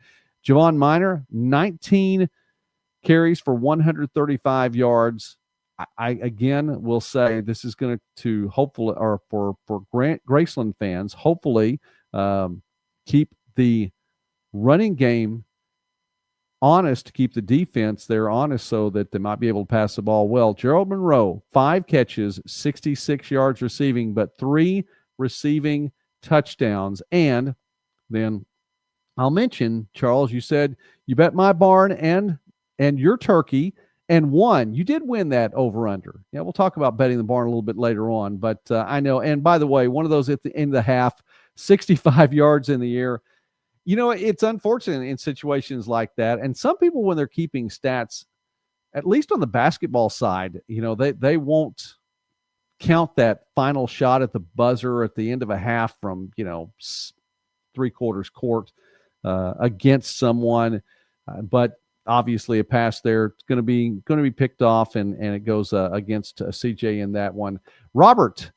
Javon Minor, 19 carries for 135 yards. I again will say this is going to hopefully, or for Graceland fans, hopefully keep the running game honest, to keep the defense there honest so that they might be able to pass the ball well. Gerald Monroe, 5 catches, 66 yards receiving, but 3 receiving touchdowns. And then I'll mention, Charles, you said you bet my barn and your turkey and won. You did win that over-under. Yeah, we'll talk about betting the barn a little bit later on, but I know. And by the way, one of those at the end of the half, 65 yards in the air. It's unfortunate in situations like that. And some people, when they're keeping stats, at least on the basketball side, they won't count that final shot at the buzzer at the end of a half from, 3/4 court against someone. But obviously a pass there, it's going to be picked off, and it goes against CJ in that one. Robert,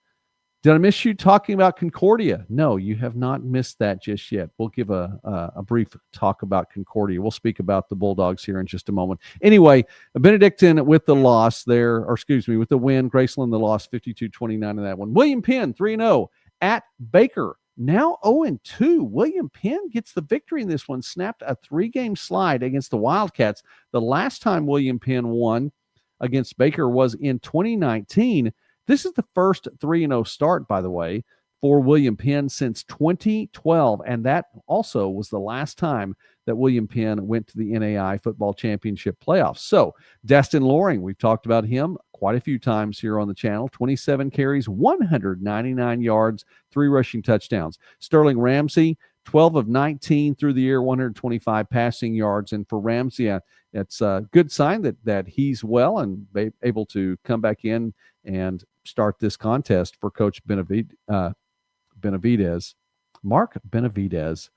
did I miss you talking about Concordia? No, you have not missed that just yet. We'll give a brief talk about Concordia. We'll speak about the Bulldogs here in just a moment. Anyway, Benedictine with the loss there, with the win. Graceland, the loss, 52-29 in that one. William Penn, 3-0 at Baker. Now 0-2. William Penn gets the victory in this one, snapped a 3-game slide against the Wildcats. The last time William Penn won against Baker was in 2019. This is the first 3-0 start, by the way, for William Penn since 2012, and that also was the last time that William Penn went to the NAIA Football Championship playoffs. So, Destin Loring, we've talked about him quite a few times here on the channel. 27 carries, 199 yards, 3 rushing touchdowns. Sterling Ramsey, 12 of 19 through the air, 125 passing yards. And for Ramsey, it's a good sign that he's well and able to come back in and start this contest for Coach Benavidez. Mark Benavidez.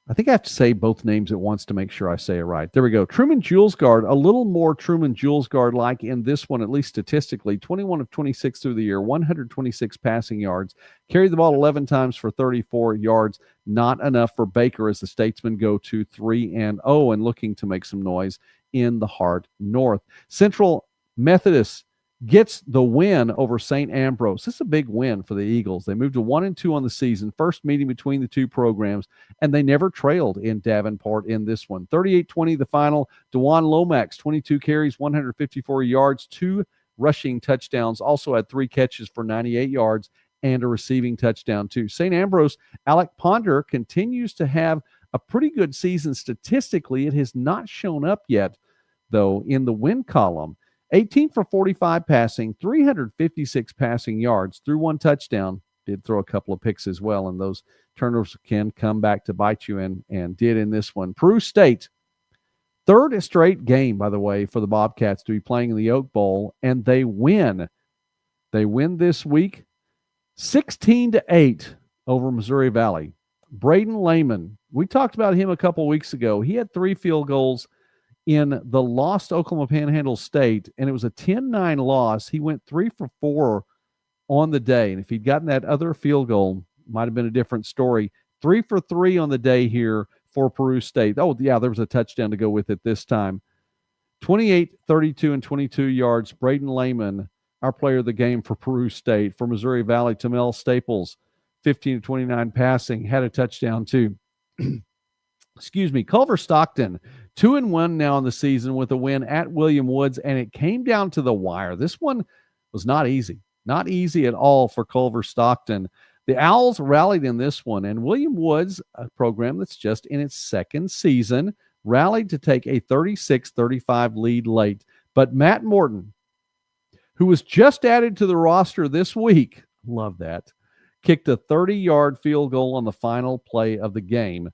I think I have to say both names at once to make sure I say it right. There we go. Truman Julesgaard, a little more Truman Julesgaard-like in this one, at least statistically. 21 of 26 through the year, 126 passing yards. Carried the ball 11 times for 34 yards. Not enough for Baker as the Statesmen go to 3-0 and looking to make some noise in the Hart North. Central Methodist gets the win over St. Ambrose. This is a big win for the Eagles. They moved to 1-2 on the season, first meeting between the two programs, and they never trailed in Davenport in this one. 38-20 the final. DeJuan Lomax, 22 carries, 154 yards, 2 rushing touchdowns, also had 3 catches for 98 yards and a receiving touchdown too. St. Ambrose, Alec Ponder continues to have a pretty good season statistically. It has not shown up yet, though, in the win column. 18 for 45 passing, 356 passing yards, threw 1 touchdown, did throw a couple of picks as well, and those turnovers can come back to bite you, and did in this one. Peru State, third straight game, by the way, for the Bobcats to be playing in the Oak Bowl, and they win. They win this week 16-8 over Missouri Valley. Braden Lehman, we talked about him a couple weeks ago. He had 3 field goals in the lost Oklahoma Panhandle State, and it was a 10-9 loss. He went 3 for 4 on the day, and if he'd gotten that other field goal, might have been a different story. 3 for 3 on the day here for Peru State. Oh, yeah, there was a touchdown to go with it this time. 28, 32, and 22 yards. Braden Lehman, our player of the game for Peru State. For Missouri Valley, Tamel Staples, 15 to 29 passing, had a touchdown too. Excuse me. Culver Stockton, 2-1 now in the season with a win at William Woods, and it came down to the wire. This one was not easy. Not easy at all for Culver Stockton. The Owls rallied in this one, and William Woods, a program that's just in its second season, rallied to take a 36-35 lead late. But Matt Morton, who was just added to the roster this week, love that, kicked a 30-yard field goal on the final play of the game.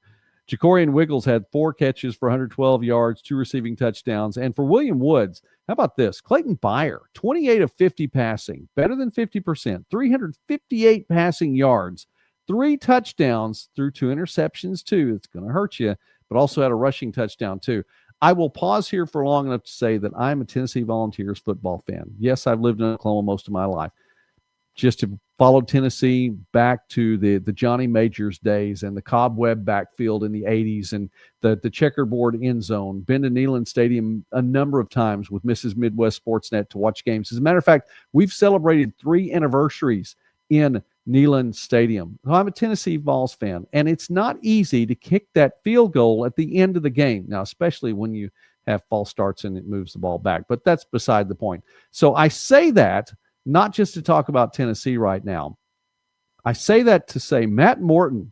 Jacorian Wiggles had 4 catches for 112 yards, 2 receiving touchdowns. And for William Woods, how about this? Clayton Byer, 28 of 50 passing, better than 50%, 358 passing yards, 3 touchdowns, threw 2 interceptions too. It's going to hurt you, but also had a rushing touchdown too. I will pause here for long enough to say that I'm a Tennessee Volunteers football fan. Yes, I've lived in Oklahoma most of my life. Just to follow Tennessee back to the Johnny Majors days and the cobweb backfield in the 80s and the checkerboard end zone. Been to Neyland Stadium a number of times with Mrs. Midwest Sportsnet to watch games. As a matter of fact, we've celebrated 3 anniversaries in Neyland Stadium. I'm a Tennessee Vols fan, and it's not easy to kick that field goal at the end of the game. Now, especially when you have false starts and it moves the ball back, but that's beside the point. So I say that not just to talk about Tennessee right now. I say that to say Matt Morton,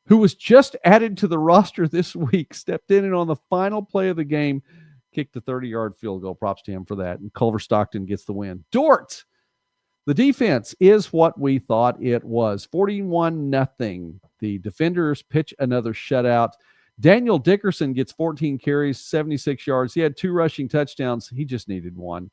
who was just added to the roster this week, stepped in and on the final play of the game, kicked a 30-yard field goal. Props to him for that. And Culver Stockton gets the win. Dort, the defense is what we thought it was. 41-0. The defenders pitch another shutout. Daniel Dickerson gets 14 carries, 76 yards. He had 2 rushing touchdowns. He just needed 1.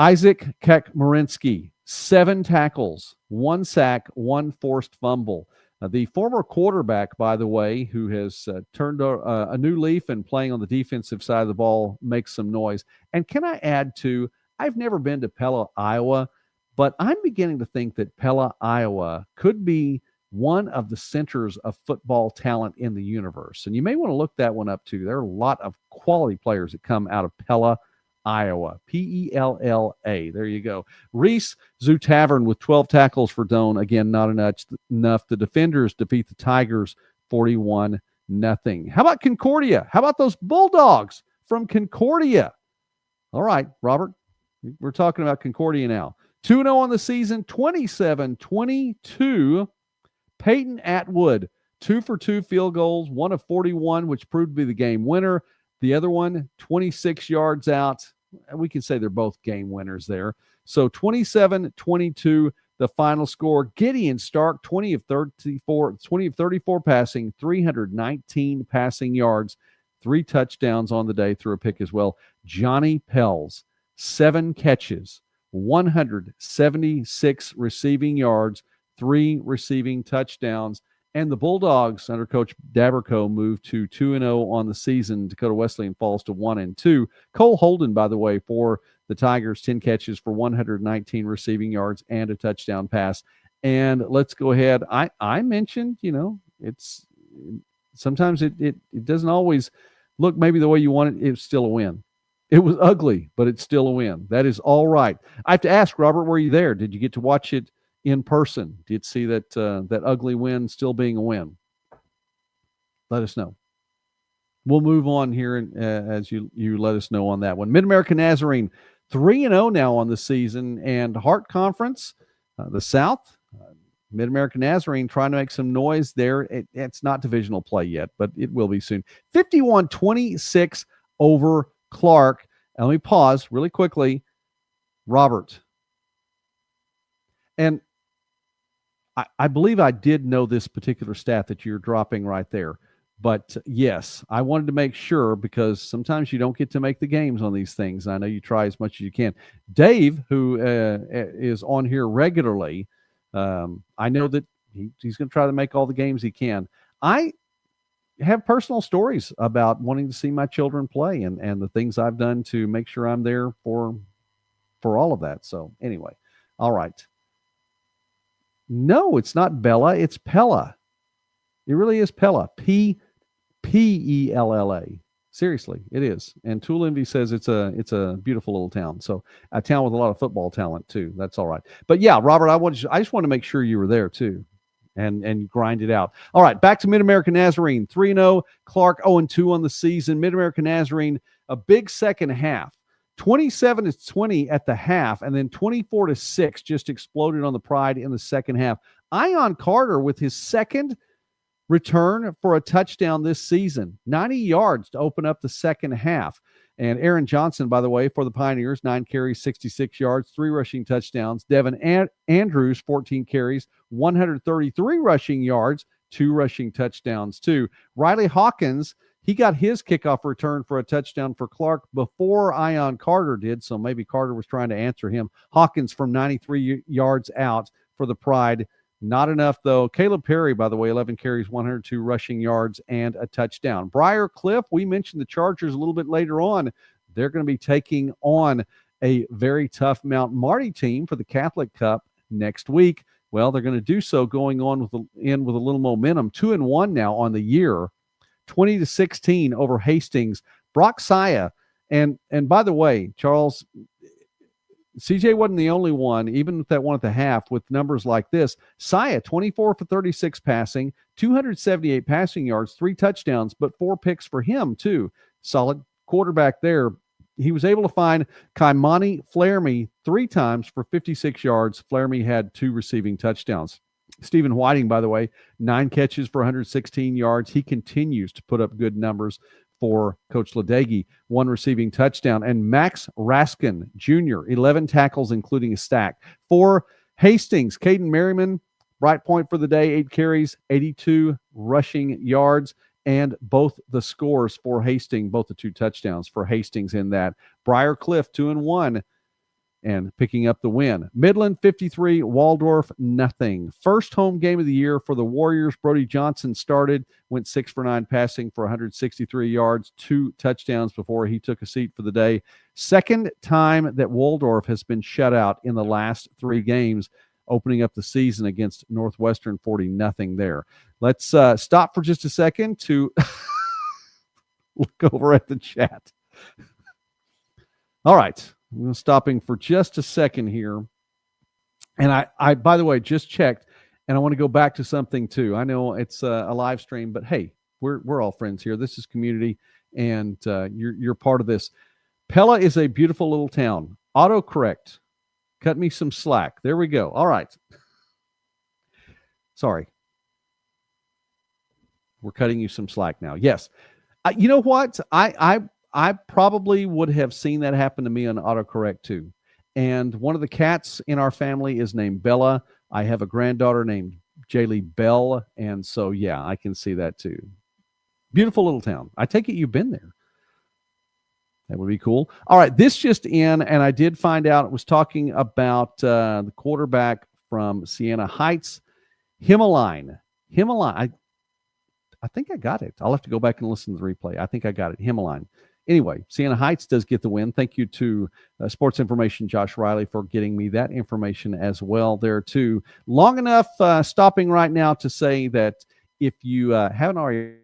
Isaac Kekmarinsky, 7 tackles, 1 sack, 1 forced fumble. The former quarterback, by the way, who has turned a new leaf and playing on the defensive side of the ball, makes some noise. And can I add to, I've never been to Pella, Iowa, but I'm beginning to think that Pella, Iowa could be one of the centers of football talent in the universe. And you may want to look that one up too. There are a lot of quality players that come out of Pella, Iowa. Pella. There you go. Reese Zutavern with 12 tackles for Doan. Again, not enough. The defenders defeat the Tigers 41-0. How about Concordia? How about those Bulldogs from Concordia? All right, Robert, we're talking about Concordia now. 2-0 on the season, 27-22. Peyton Atwood, 2 for 2 field goals, 1 of 41, which proved to be the game winner. The other one, 26 yards out. We can say they're both game winners there. So 27-22, the final score. Gideon Stark, 20 of 34 passing, 319 passing yards, 3 touchdowns on the day, through a pick as well. Johnny Pells, 7 catches, 176 receiving yards, 3 receiving touchdowns. And the Bulldogs, under Coach Daberco, moved to 2-0 on the season. Dakota Wesleyan falls to 1-2. Cole Holden, by the way, for the Tigers, 10 catches for 119 receiving yards and a touchdown pass. And let's go ahead. I mentioned, it's sometimes it doesn't always look maybe the way you want it. It's still a win. It was ugly, but it's still a win. That is all right. I have to ask, Robert, were you there? Did you get to watch it in person? Did see that that ugly win still being a win? Let us know. We'll move on here as you let us know on that one. Mid-America Nazarene, 3-0 now on the season, and Hart Conference, the South. Mid-America Nazarene trying to make some noise there. It's not divisional play yet, but it will be soon. 51-26 over Clark. And let me pause really quickly. Robert. And I believe I did know this particular stat that you're dropping right there. But yes, I wanted to make sure, because sometimes you don't get to make the games on these things. I know you try as much as you can. Dave, who is on here regularly, I know that he's going to try to make all the games he can. I have personal stories about wanting to see my children play and the things I've done to make sure I'm there for all of that. So anyway, all right. No, it's not Bella. It's Pella. It really is Pella. Pella. Seriously, it is. And Tool Envy says it's a beautiful little town. So a town with a lot of football talent too. That's all right. But yeah, Robert, I just want to make sure you were there too, and grind it out. All right, back to Mid-America Nazarene, 3-0. Clark 0-2 on the season. Mid-America Nazarene, a big second half. 27-20 at the half, and then 24-6 just exploded on the Pride in the second half. Ion Carter with his second return for a touchdown this season, 90 yards to open up the second half. And Aaron Johnson, by the way, for the Pioneers, 9 carries, 66 yards, 3 rushing touchdowns. Devin Andrews, 14 carries, 133 rushing yards, 2 rushing touchdowns too. Riley Hawkins, he got his kickoff return for a touchdown for Clark before Ion Carter did, so maybe Carter was trying to answer him. Hawkins from 93 yards out for the Pride. Not enough, though. Caleb Perry, by the way, 11 carries, 102 rushing yards, and a touchdown. Briar Cliff, we mentioned the Chargers a little bit later on. They're going to be taking on a very tough Mount Marty team for the Catholic Cup next week. Well, they're going to do so going on with a little momentum. 2-1 now on the year. 20-16 over Hastings. Brock Saya, and by the way, Charles, CJ wasn't the only one, even with that one at the half, with numbers like this. Saya, 24 for 36 passing, 278 passing yards, 3 touchdowns, but 4 picks for him too. Solid quarterback there. He was able to find Kaimani Flaherty 3 times for 56 yards. Flaherty had 2 receiving touchdowns. Stephen Whiting, by the way, 9 catches for 116 yards. He continues to put up good numbers for Coach Ladegi, 1 receiving touchdown. And Max Raskin Jr., 11 tackles, including a sack. For Hastings, Caden Merriman, bright point for the day, 8 carries, 82 rushing yards. And both the scores for Hastings, both the 2 touchdowns for Hastings in that. Briar Cliff, 2-1. And picking up the win. Midland 53, Waldorf nothing. First home game of the year for the Warriors. Brody Johnson started, went 6 for 9 passing for 163 yards, 2 touchdowns before he took a seat for the day. Second time that Waldorf has been shut out in the last 3 games, opening up the season against Northwestern 40-0 there. Let's stop for just a second to look over at the chat. All right. I'm stopping for just a second here. And I, by the way, just checked, and I want to go back to something too. I know it's a live stream, but hey, we're all friends here. This is community, and you're part of this. Pella is a beautiful little town. Autocorrect Cut me some slack. There we go. All right. Sorry. We're cutting you some slack now. Yes. You know what? I probably would have seen that happen to me on autocorrect too. And one of the cats in our family is named Bella. I have a granddaughter named Jaylee Bell. And so, yeah, I can see that too. Beautiful little town. I take it you've been there. That would be cool. All right. This just in, and I did find out, it was talking about the quarterback from Siena Heights, Himmeline. I think I got it. I'll have to go back and listen to the replay. I think I got it. Himmeline. Anyway, Siena Heights does get the win. Thank you to Sports Information Josh Riley for getting me that information as well there too. Long enough stopping right now to say that if you haven't already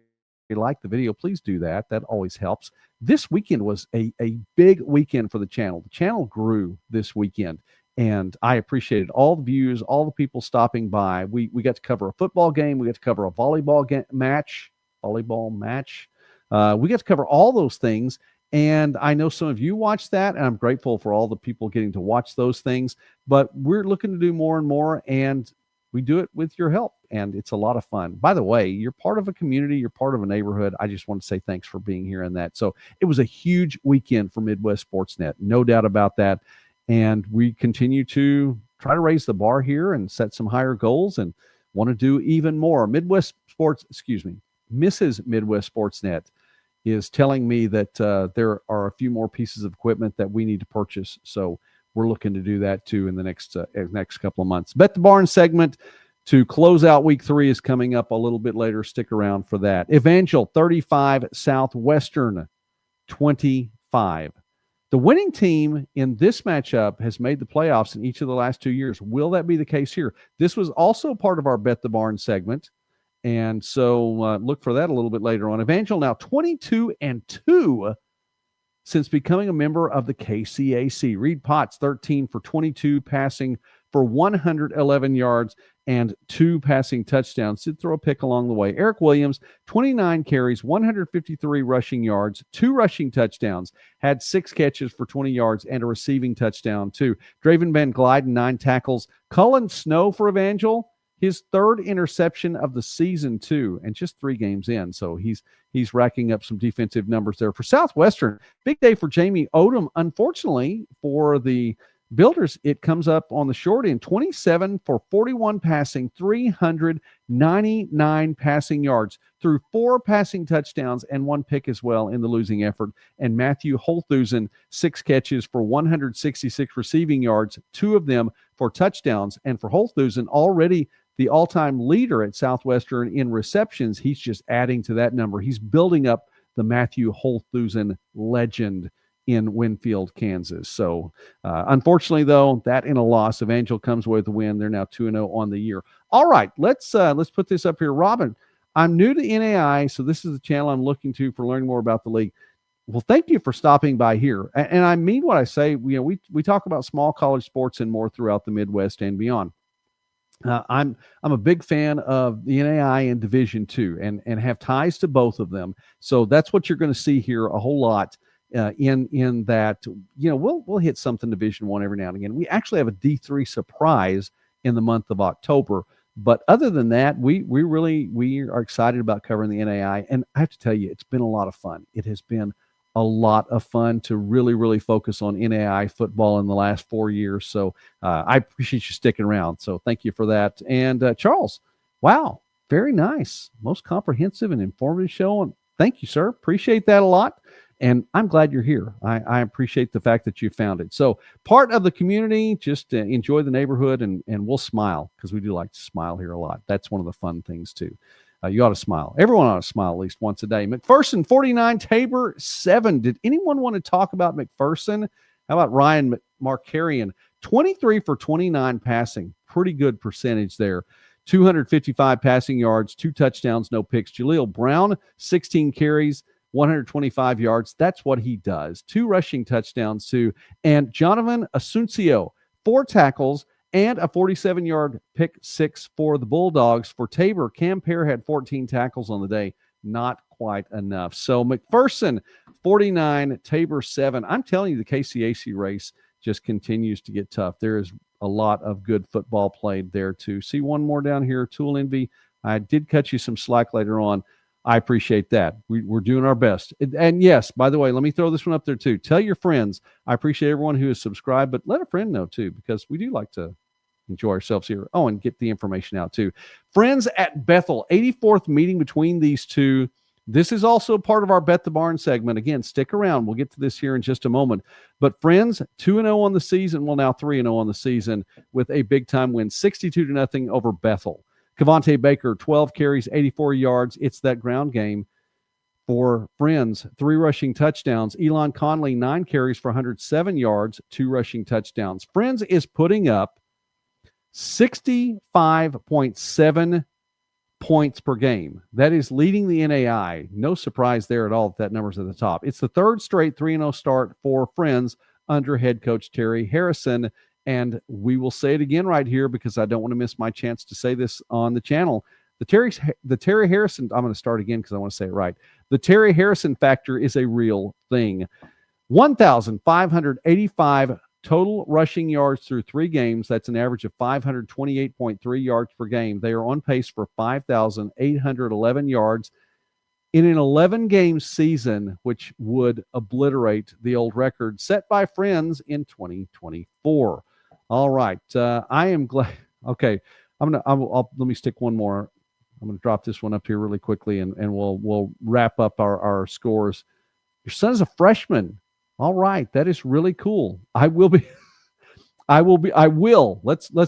liked the video, please do that. That always helps. This weekend was a big weekend for the channel. The channel grew this weekend. And I appreciated all the views, all the people stopping by. We got to cover a football game. We got to cover a volleyball match. We got to cover all those things. And I know some of you watched that, and I'm grateful for all the people getting to watch those things. But we're looking to do more and more, and we do it with your help. And it's a lot of fun. By the way, you're part of a community. You're part of a neighborhood. I just want to say thanks for being here in that. So it was a huge weekend for Midwest Sportsnet. No doubt about that. And we continue to try to raise the bar here and set some higher goals and want to do even more. Mrs. Midwest Sportsnet is telling me that there are a few more pieces of equipment that we need to purchase. So we're looking to do that too in the next couple of months. Bet the Barn segment to close out week 3 is coming up a little bit later. Stick around for that. Evangel 35, Southwestern 25. The winning team in this matchup has made the playoffs in each of the last 2 years. Will that be the case here? This was also part of our Bet the Barn segment. And so look for that a little bit later on. Evangel now 22-2 since becoming a member of the KCAC. Reed Potts, 13 for 22, passing for 111 yards and 2 passing touchdowns. Did throw a pick along the way. Eric Williams, 29 carries, 153 rushing yards, 2 rushing touchdowns, had 6 catches for 20 yards and a receiving touchdown too. Draven Van Glyden, 9 tackles. Cullen Snow for Evangel, his 3rd interception of the season too, and just 3 games in. So he's racking up some defensive numbers there. For Southwestern, big day for Jamie Odom. Unfortunately for the Builders, it comes up on the short end, 27 for 41 passing, 399 passing yards, through 4 passing touchdowns and 1 pick as well in the losing effort. And Matthew Holthusen, 6 catches for 166 receiving yards, 2 of them for touchdowns. And for Holthusen, already the all-time leader at Southwestern in receptions, he's just adding to that number. He's building up the Matthew Holthusen legend in Winfield, Kansas. So unfortunately, though, that in a loss. Evangel comes away with the win. They're now 2-0 on the year. All right, let's put this up here. Robin, I'm new to NAIA, so this is the channel I'm looking to for learning more about the league. Well, thank you for stopping by here. And I mean what I say. You know, we talk about small college sports and more throughout the Midwest and beyond. I'm a big fan of the NAIA and Division II and have ties to both of them. So that's what you're going to see here a whole lot. In that, you know, we'll hit something Division I every now and again. We actually have a D3 surprise in the month of October, but other than that, we are excited about covering the NAIA. And I have to tell you, it's been a lot of fun. It has been a lot of fun to really focus on NAIA football in the last 4 years. So I appreciate you sticking around. So thank you for that. And Charles, wow, very nice, most comprehensive and informative show. And thank you, sir. Appreciate that a lot. And I'm glad you're here. I appreciate the fact that you found it. So part of the community, just enjoy the neighborhood and we'll smile because we do like to smile here a lot. That's one of the fun things too. You ought to smile. Everyone ought to smile at least once a day. McPherson 49, Tabor 7. Did anyone want to talk about McPherson? How about Ryan Markarian? 23 for 29 passing. Pretty good percentage there. 255 passing yards, 2 touchdowns, no picks. Jaleel Brown, 16 carries, 125 yards. That's what he does. 2 rushing touchdowns too. And Jonathan Asuncio, 4 tackles and a 47-yard pick 6 for the Bulldogs. For Tabor, Cam Pear had 14 tackles on the day. Not quite enough. So McPherson 49, Tabor 7. I'm telling you, the KCAC race just continues to get tough. There is a lot of good football played there too. See one more down here, Tool Envy. I did cut you some slack later on. I appreciate that. We're doing our best. And yes, by the way, let me throw this one up there too. Tell your friends. I appreciate everyone who is subscribed, but let a friend know too, because we do like to enjoy ourselves here. Oh, and get the information out too. Friends at Bethel, 84th meeting between these two. This is also part of our Bet the Barn segment. Again, stick around. We'll get to this here in just a moment. But Friends, 2-0 on the season. Well, now 3-0 on the season with a big-time win, 62-0 over Bethel. Cavante Baker, 12 carries, 84 yards. It's that ground game for Friends. 3 rushing touchdowns. Elon Conley, 9 carries for 107 yards, 2 rushing touchdowns. Friends is putting up 65.7 points per game. That is leading the NAIA. No surprise there at all that number's at the top. It's the third straight 3-0 start for Friends under head coach Terry Harrison. And we will say it again right here because I don't want to miss my chance to say this on the channel. The Terry Harrison, I'm going to start again because I want to say it right. The Terry Harrison factor is a real thing. 1,585 total rushing yards through 3 games. That's an average of 528.3 yards per game. They are on pace for 5,811 yards in an 11-game season, which would obliterate the old record set by Friends in 2024. All right. I am glad. Okay. Let me stick one more. I'm going to drop this one up here really quickly and we'll wrap up our scores. Your son's a freshman. All right. That is really cool. Let's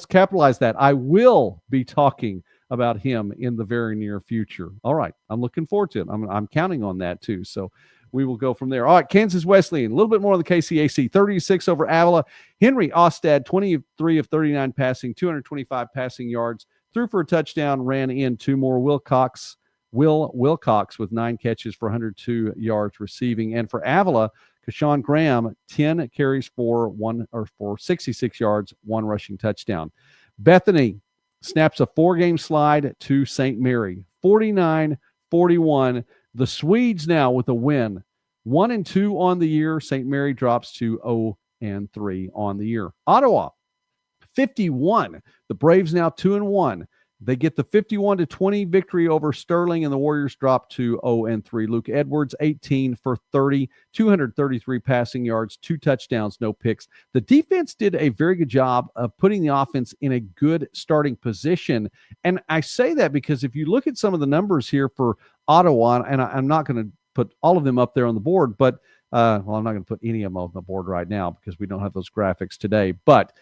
capitalize that. I will be talking about him in the very near future. All right. I'm looking forward to it. I'm counting on that too. So we will go from there. All right. Kansas Wesleyan, a little bit more on the KCAC, 36 over Avila. Henry Ostad, 23 of 39 passing, 225 passing yards, threw for a touchdown, ran in 2 more. Will Wilcox with 9 catches for 102 yards receiving. And for Avila, Kashawn Graham, 10 carries for 66 yards, 1 rushing touchdown. Bethany snaps a 4-game slide to St. Mary, 49-41. The Swedes now with a win, 1-2 on the year. St. Mary drops to 0-3 on the year. Ottawa, 51. The Braves now 2-1. They get the 51-20 victory over Sterling, and the Warriors drop to 0-3. Luke Edwards, 18 for 30, 233 passing yards, 2 touchdowns, no picks. The defense did a very good job of putting the offense in a good starting position. And I say that because if you look at some of the numbers here for Ottawa, and I'm not going to put all of them up there on the board, but I'm not going to put any of them on the board right now because we don't have those graphics today. But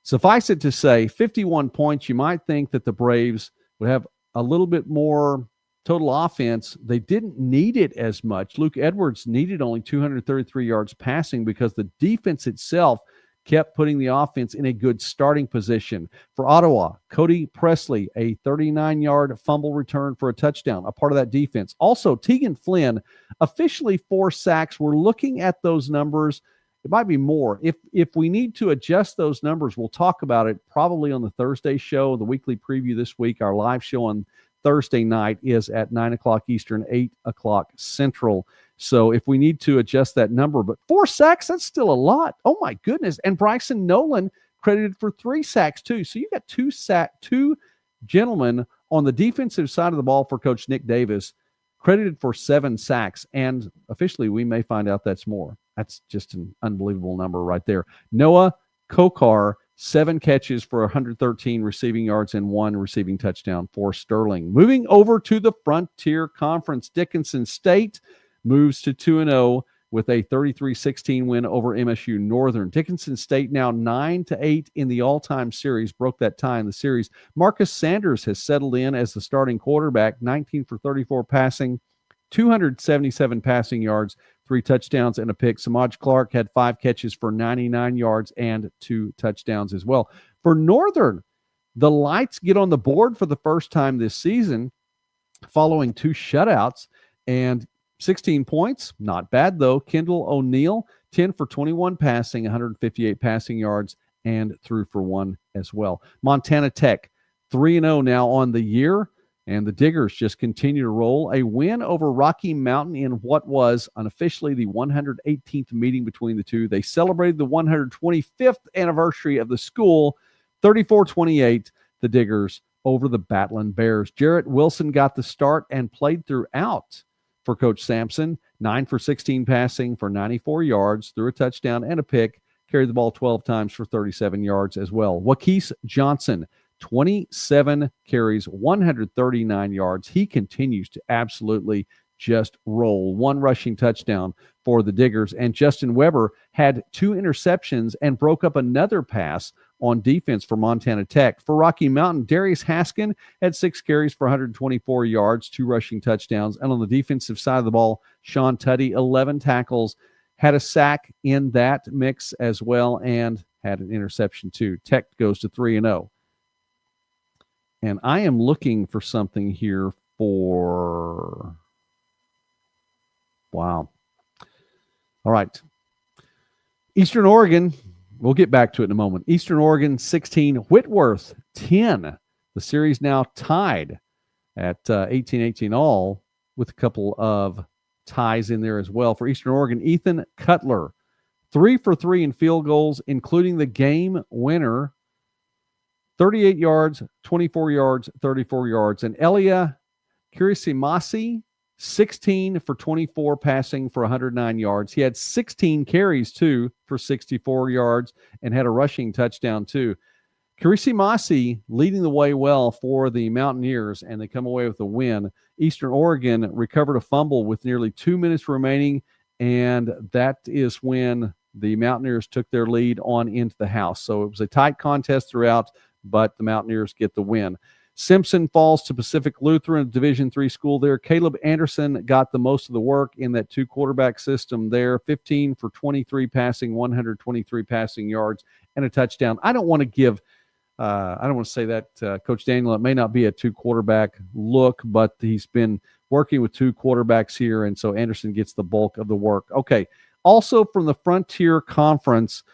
suffice it to say, 51 points, you might think that the Braves would have a little bit more total offense. They didn't need it as much. Luke Edwards needed only 233 yards passing because the defense itself kept putting the offense in a good starting position. For Ottawa, Cody Presley, a 39-yard fumble return for a touchdown, a part of that defense. Also, Tegan Flynn, officially 4 sacks. We're looking at those numbers. It might be more. If we need to adjust those numbers, we'll talk about it probably on the Thursday show, the weekly preview this week. Our live show on Thursday night is at 9 o'clock Eastern, 8 o'clock Central. So if we need to adjust that number, but 4 sacks, that's still a lot. Oh, my goodness. And Bryson Nolan credited for 3 sacks, too. So you got 2 gentlemen on the defensive side of the ball for Coach Nick Davis, credited for 7 sacks. And officially, we may find out that's more. That's just an unbelievable number right there. Noah Kokar, 7 catches for 113 receiving yards and 1 receiving touchdown for Sterling. Moving over to the Frontier Conference, Dickinson State moves to 2-0 with a 33-16 win over MSU Northern. Dickinson State now 9-8 in the all-time series, broke that tie in the series. Marcus Sanders has settled in as the starting quarterback, 19 for 34 passing, 277 passing yards, 3 touchdowns and a pick. Samaj Clark had 5 catches for 99 yards and 2 touchdowns as well. For Northern, the Lights get on the board for the first time this season following 2 shutouts and 16 points. Not bad, though. Kendall O'Neill, 10 for 21 passing, 158 passing yards, and threw for 1 as well. Montana Tech, 3-0 now on the year. And the Diggers just continue to roll. A win over Rocky Mountain in what was unofficially the 118th meeting between the two. They celebrated the 125th anniversary of the school, 34-28, the Diggers over the Battling Bears. Jarrett Wilson got the start and played throughout for Coach Sampson. 9 for 16 passing for 94 yards, threw a touchdown and a pick, carried the ball 12 times for 37 yards as well. Waquise Johnson, 27 carries, 139 yards. He continues to absolutely just roll. 1 rushing touchdown for the Diggers. And Justin Weber had 2 interceptions and broke up another pass on defense for Montana Tech. For Rocky Mountain, Darius Haskin had 6 carries for 124 yards, 2 rushing touchdowns. And on the defensive side of the ball, Sean Tuddy, 11 tackles, had a sack in that mix as well, and had an interception too. Tech goes to 3-0. And I am looking for something here for... Wow. All right. Eastern Oregon, we'll get back to it in a moment. Eastern Oregon 16, Whitworth 10. The series now tied at 18-18 all, with a couple of ties in there as well. For Eastern Oregon, Ethan Cutler, 3 for 3 in field goals, including the game winner, 38 yards, 24 yards, 34 yards. And Elia Kirisimasi, 16 for 24 passing for 109 yards. He had 16 carries, too, for 64 yards and had a rushing touchdown, too. Kirisimasi leading the way well for the Mountaineers, and they come away with a win. Eastern Oregon recovered a fumble with nearly 2 minutes remaining, and that is when the Mountaineers took their lead on into the house. So it was a tight contest throughout, but the Mountaineers get the win. Simpson falls to Pacific Lutheran, Division III school there. Caleb Anderson got the most of the work in that 2-quarterback system there. 15 for 23 passing, 123 passing yards, and a touchdown. I don't want to say that, Coach Daniel, it may not be a 2-quarterback look, but he's been working with 2 quarterbacks here, and so Anderson gets the bulk of the work. Okay, also from the Frontier Conference,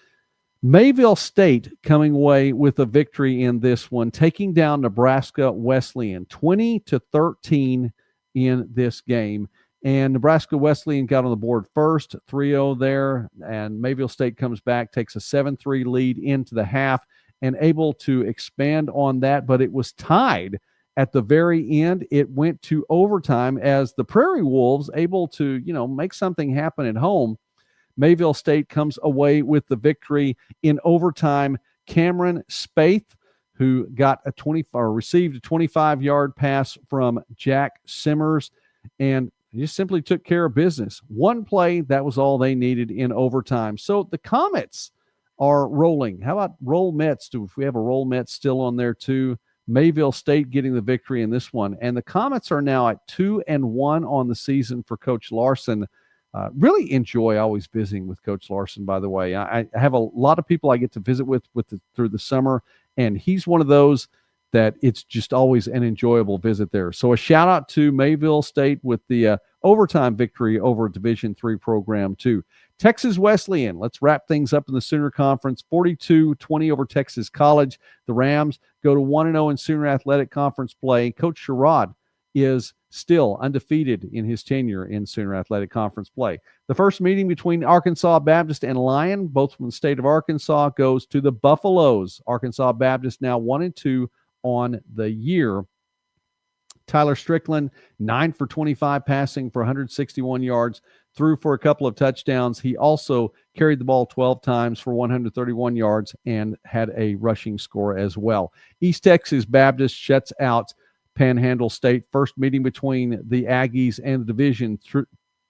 Mayville State coming away with a victory in this one, taking down Nebraska Wesleyan, 20-13 in this game. And Nebraska Wesleyan got on the board first, 3-0 there, and Mayville State comes back, takes a 7-3 lead into the half, and able to expand on that, but it was tied at the very end. It went to overtime as the Prairie Wolves able to, make something happen at home. Mayville State comes away with the victory in overtime. Cameron Spaeth, who got received a 25-yard pass from Jack Simmers, and just simply took care of business. One play, that was all they needed in overtime. So the Comets are rolling. How about Roll Mets? If we have a Roll Mets still on there too. Mayville State getting the victory in this one. And the Comets are now at 2-1 on the season for Coach Larson. Really enjoy always visiting with Coach Larson, by the way. I have a lot of people I get to visit with through the summer, and he's one of those that it's just always an enjoyable visit there. So a shout out to Mayville State with the overtime victory over a Division III program too. Texas Wesleyan, let's wrap things up in the Sooner Conference, 42-20 over Texas College. The Rams go to 1-0 in Sooner Athletic Conference play. Coach Sherrod is still undefeated in his tenure in Sooner Athletic Conference play. The first meeting between Arkansas Baptist and Lyon, both from the state of Arkansas, goes to the Buffaloes. Arkansas Baptist now 1-2 on the year. Tyler Strickland, 9 for 25 passing for 161 yards, threw for a couple of touchdowns. He also carried the ball 12 times for 131 yards and had a rushing score as well. East Texas Baptist shuts out Panhandle State. First meeting between the Aggies and the Division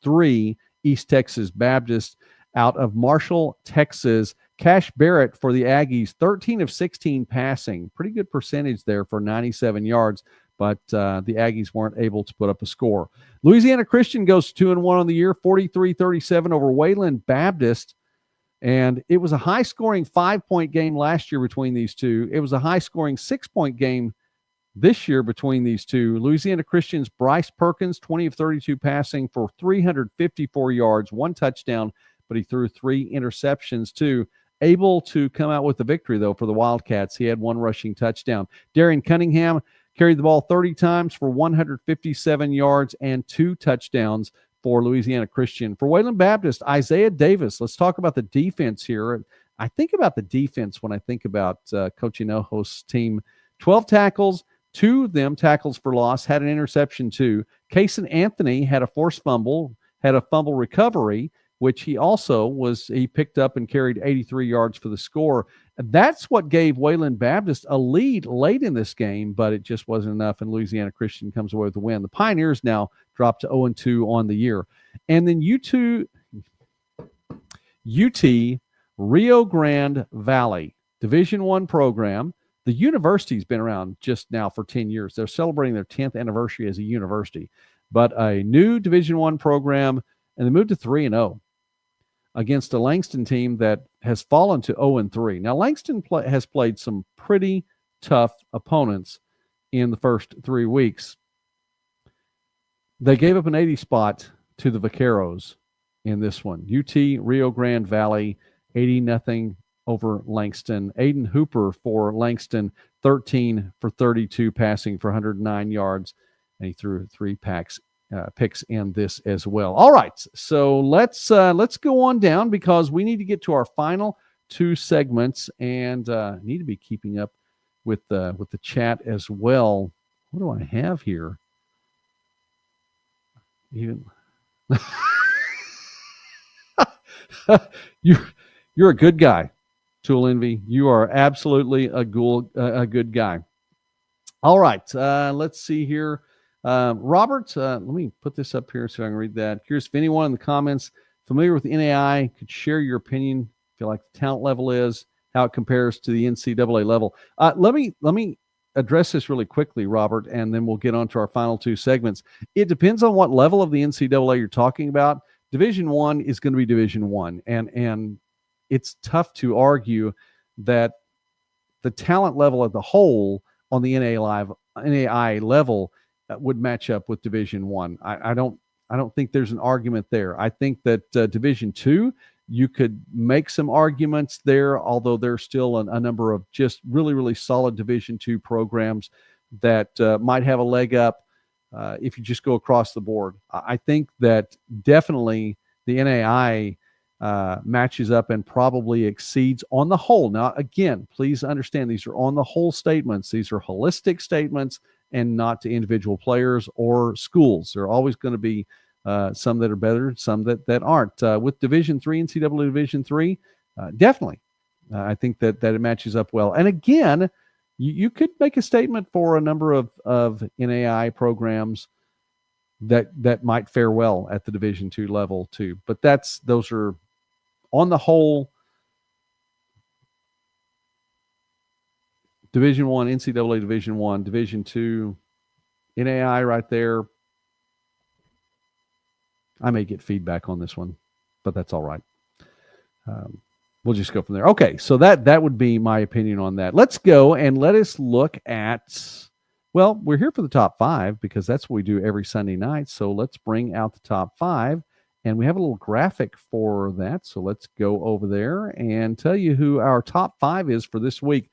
III East Texas Baptist out of Marshall, Texas. Cash Barrett for the Aggies, 13 of 16 passing. Pretty good percentage there for 97 yards, but the Aggies weren't able to put up a score. Louisiana Christian goes 2-1 on the year, 43-37 over Wayland Baptist. And it was a high-scoring 5-point game last year between these two. It was a high-scoring 6-point game this year between these two. Louisiana Christian's Bryce Perkins, 20 of 32 passing for 354 yards, 1 touchdown, but he threw 3 interceptions too. Able to come out with the victory, though, for the Wildcats. He had 1 rushing touchdown. Darian Cunningham carried the ball 30 times for 157 yards and 2 touchdowns for Louisiana Christian. For Wayland Baptist, Isaiah Davis. Let's talk about the defense here. I think about the defense when I think about Coach Hinojos' team. 12 tackles, 2 of them tackles for loss, had an interception too. Kason Anthony had a forced fumble, had a fumble recovery, which he picked up and carried 83 yards for the score. That's what gave Wayland Baptist a lead late in this game, but it just wasn't enough, and Louisiana Christian comes away with the win. The Pioneers now drop to 0-2 on the year. And then UT Rio Grande Valley, Division I program. The university's been around just now for 10 years. They're celebrating their 10th anniversary as a university, but a new Division I program, and they moved to 3-0 against a Langston team that has fallen to 0-3. Now, Langston has played some pretty tough opponents in the first 3 weeks. They gave up an 80 spot to the Vaqueros in this one. UT Rio Grande Valley, 80-0 over Langston. Aiden Hooper for Langston, 13 for 32, passing for 109 yards, and he threw 3 picks in this as well. All right, so let's go on down because we need to get to our final 2 segments and need to be keeping up with the chat as well. What do I have here? Even you're a good guy, Tool Envy. You are absolutely a good guy. All right, let's see here. Robert, let me put this up here so I can read that. Curious if anyone in the comments familiar with the NAIA could share your opinion, feel like the talent level is, how it compares to the NCAA level. Let me address this really quickly, Robert, and then we'll get on to our final 2 segments. It depends on what level of the NCAA you're talking about. Division I is going to be Division I, and it's tough to that the talent level as a whole on the NAIA level would match up with Division I. I don't think there's an argument there. I think that Division II, you could make some arguments there, although there's still a number of just really, really solid Division II programs that might have a leg up if you just go across the board. I think that definitely the NAIA matches up and probably exceeds on the whole. Now, again, please understand these are on the whole statements. These are holistic statements and not to individual players or schools. There are always going to be some that are better, some that aren't. With Division III, NCAA Division III, definitely. I think that it matches up well. And again, you could make a statement for a number of NAIA programs that might fare well at the Division II level too. But those are on the whole. Division I, NCAA Division I, Division II, NAIA right there. I may get feedback on this one, but that's all right. We'll just go from there. Okay, so that would be my opinion on that. Let's go and let us look at, well, we're here for the top 5 because that's what we do every Sunday night. So let's bring out the top 5, and we have a little graphic for that. So let's go over there and tell you who our top 5 is for this week.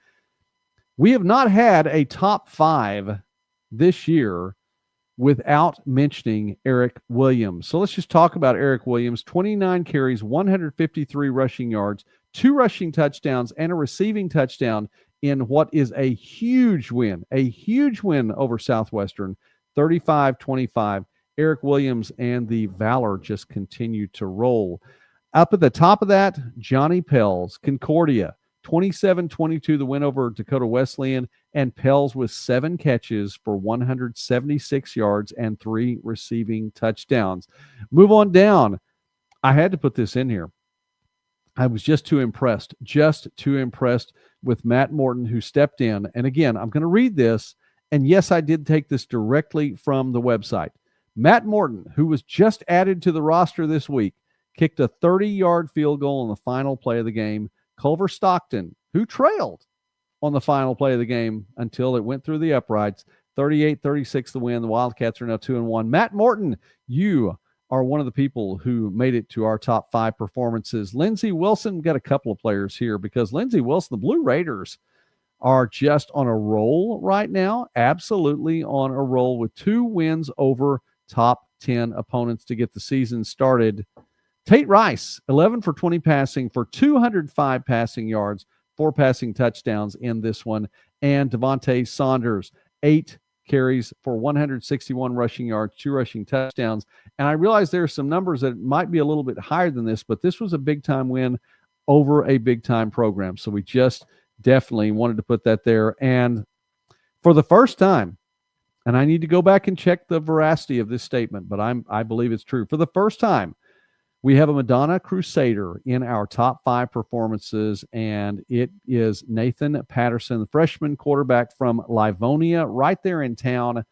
We have not had a top 5 this year without mentioning Eric Williams. So let's just talk about Eric Williams. 29 carries, 153 rushing yards, 2 rushing touchdowns, and a receiving touchdown in what is a huge win over Southwestern, 35-25. Eric Williams and the Valor just continue to roll. Up at the top of that, Johnny Pels, Concordia, 27-22, the win over Dakota Wesleyan, and Pels with 7 catches for 176 yards and 3 receiving touchdowns. Move on down. I had to put this in here. I was just too impressed with Matt Morton, who stepped in. And again, I'm going to read this. And yes, I did take this directly from the website. Matt Morton, who was just added to the roster this week, kicked a 30-yard field goal on the final play of the game. Culver Stockton, who trailed on the final play of the game until it went through the uprights, 38-36 the win. The Wildcats are now 2-1. Matt Morton, you are one of the people who made it to our top 5 performances. Lindsey Wilson, got a couple of players here because Lindsey Wilson, the Blue Raiders are just on a roll right now, absolutely on a roll with 2 wins over top 10 opponents to get the season started. Tate Rice, 11 for 20 passing for 205 passing yards, 4 passing touchdowns in this one. And Devontae Saunders, 8 carries for 161 rushing yards, 2 rushing touchdowns. And I realize there are some numbers that might be a little bit higher than this, but this was a big-time win over a big-time program. So we just definitely wanted to put that there. And for the first time, and I need to go back and check the veracity of this statement, but I believe it's true. For the first time, we have a Madonna Crusader in our top 5 performances, and it is Nathan Patterson, the freshman quarterback from Livonia, right there in town.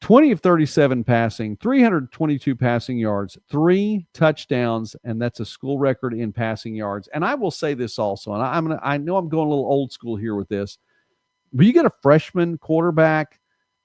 20 of 37 passing, 322 passing yards, 3 touchdowns, and that's a school record in passing yards. And I will say this also, and I know I'm going a little old school here with this, but you get a freshman quarterback,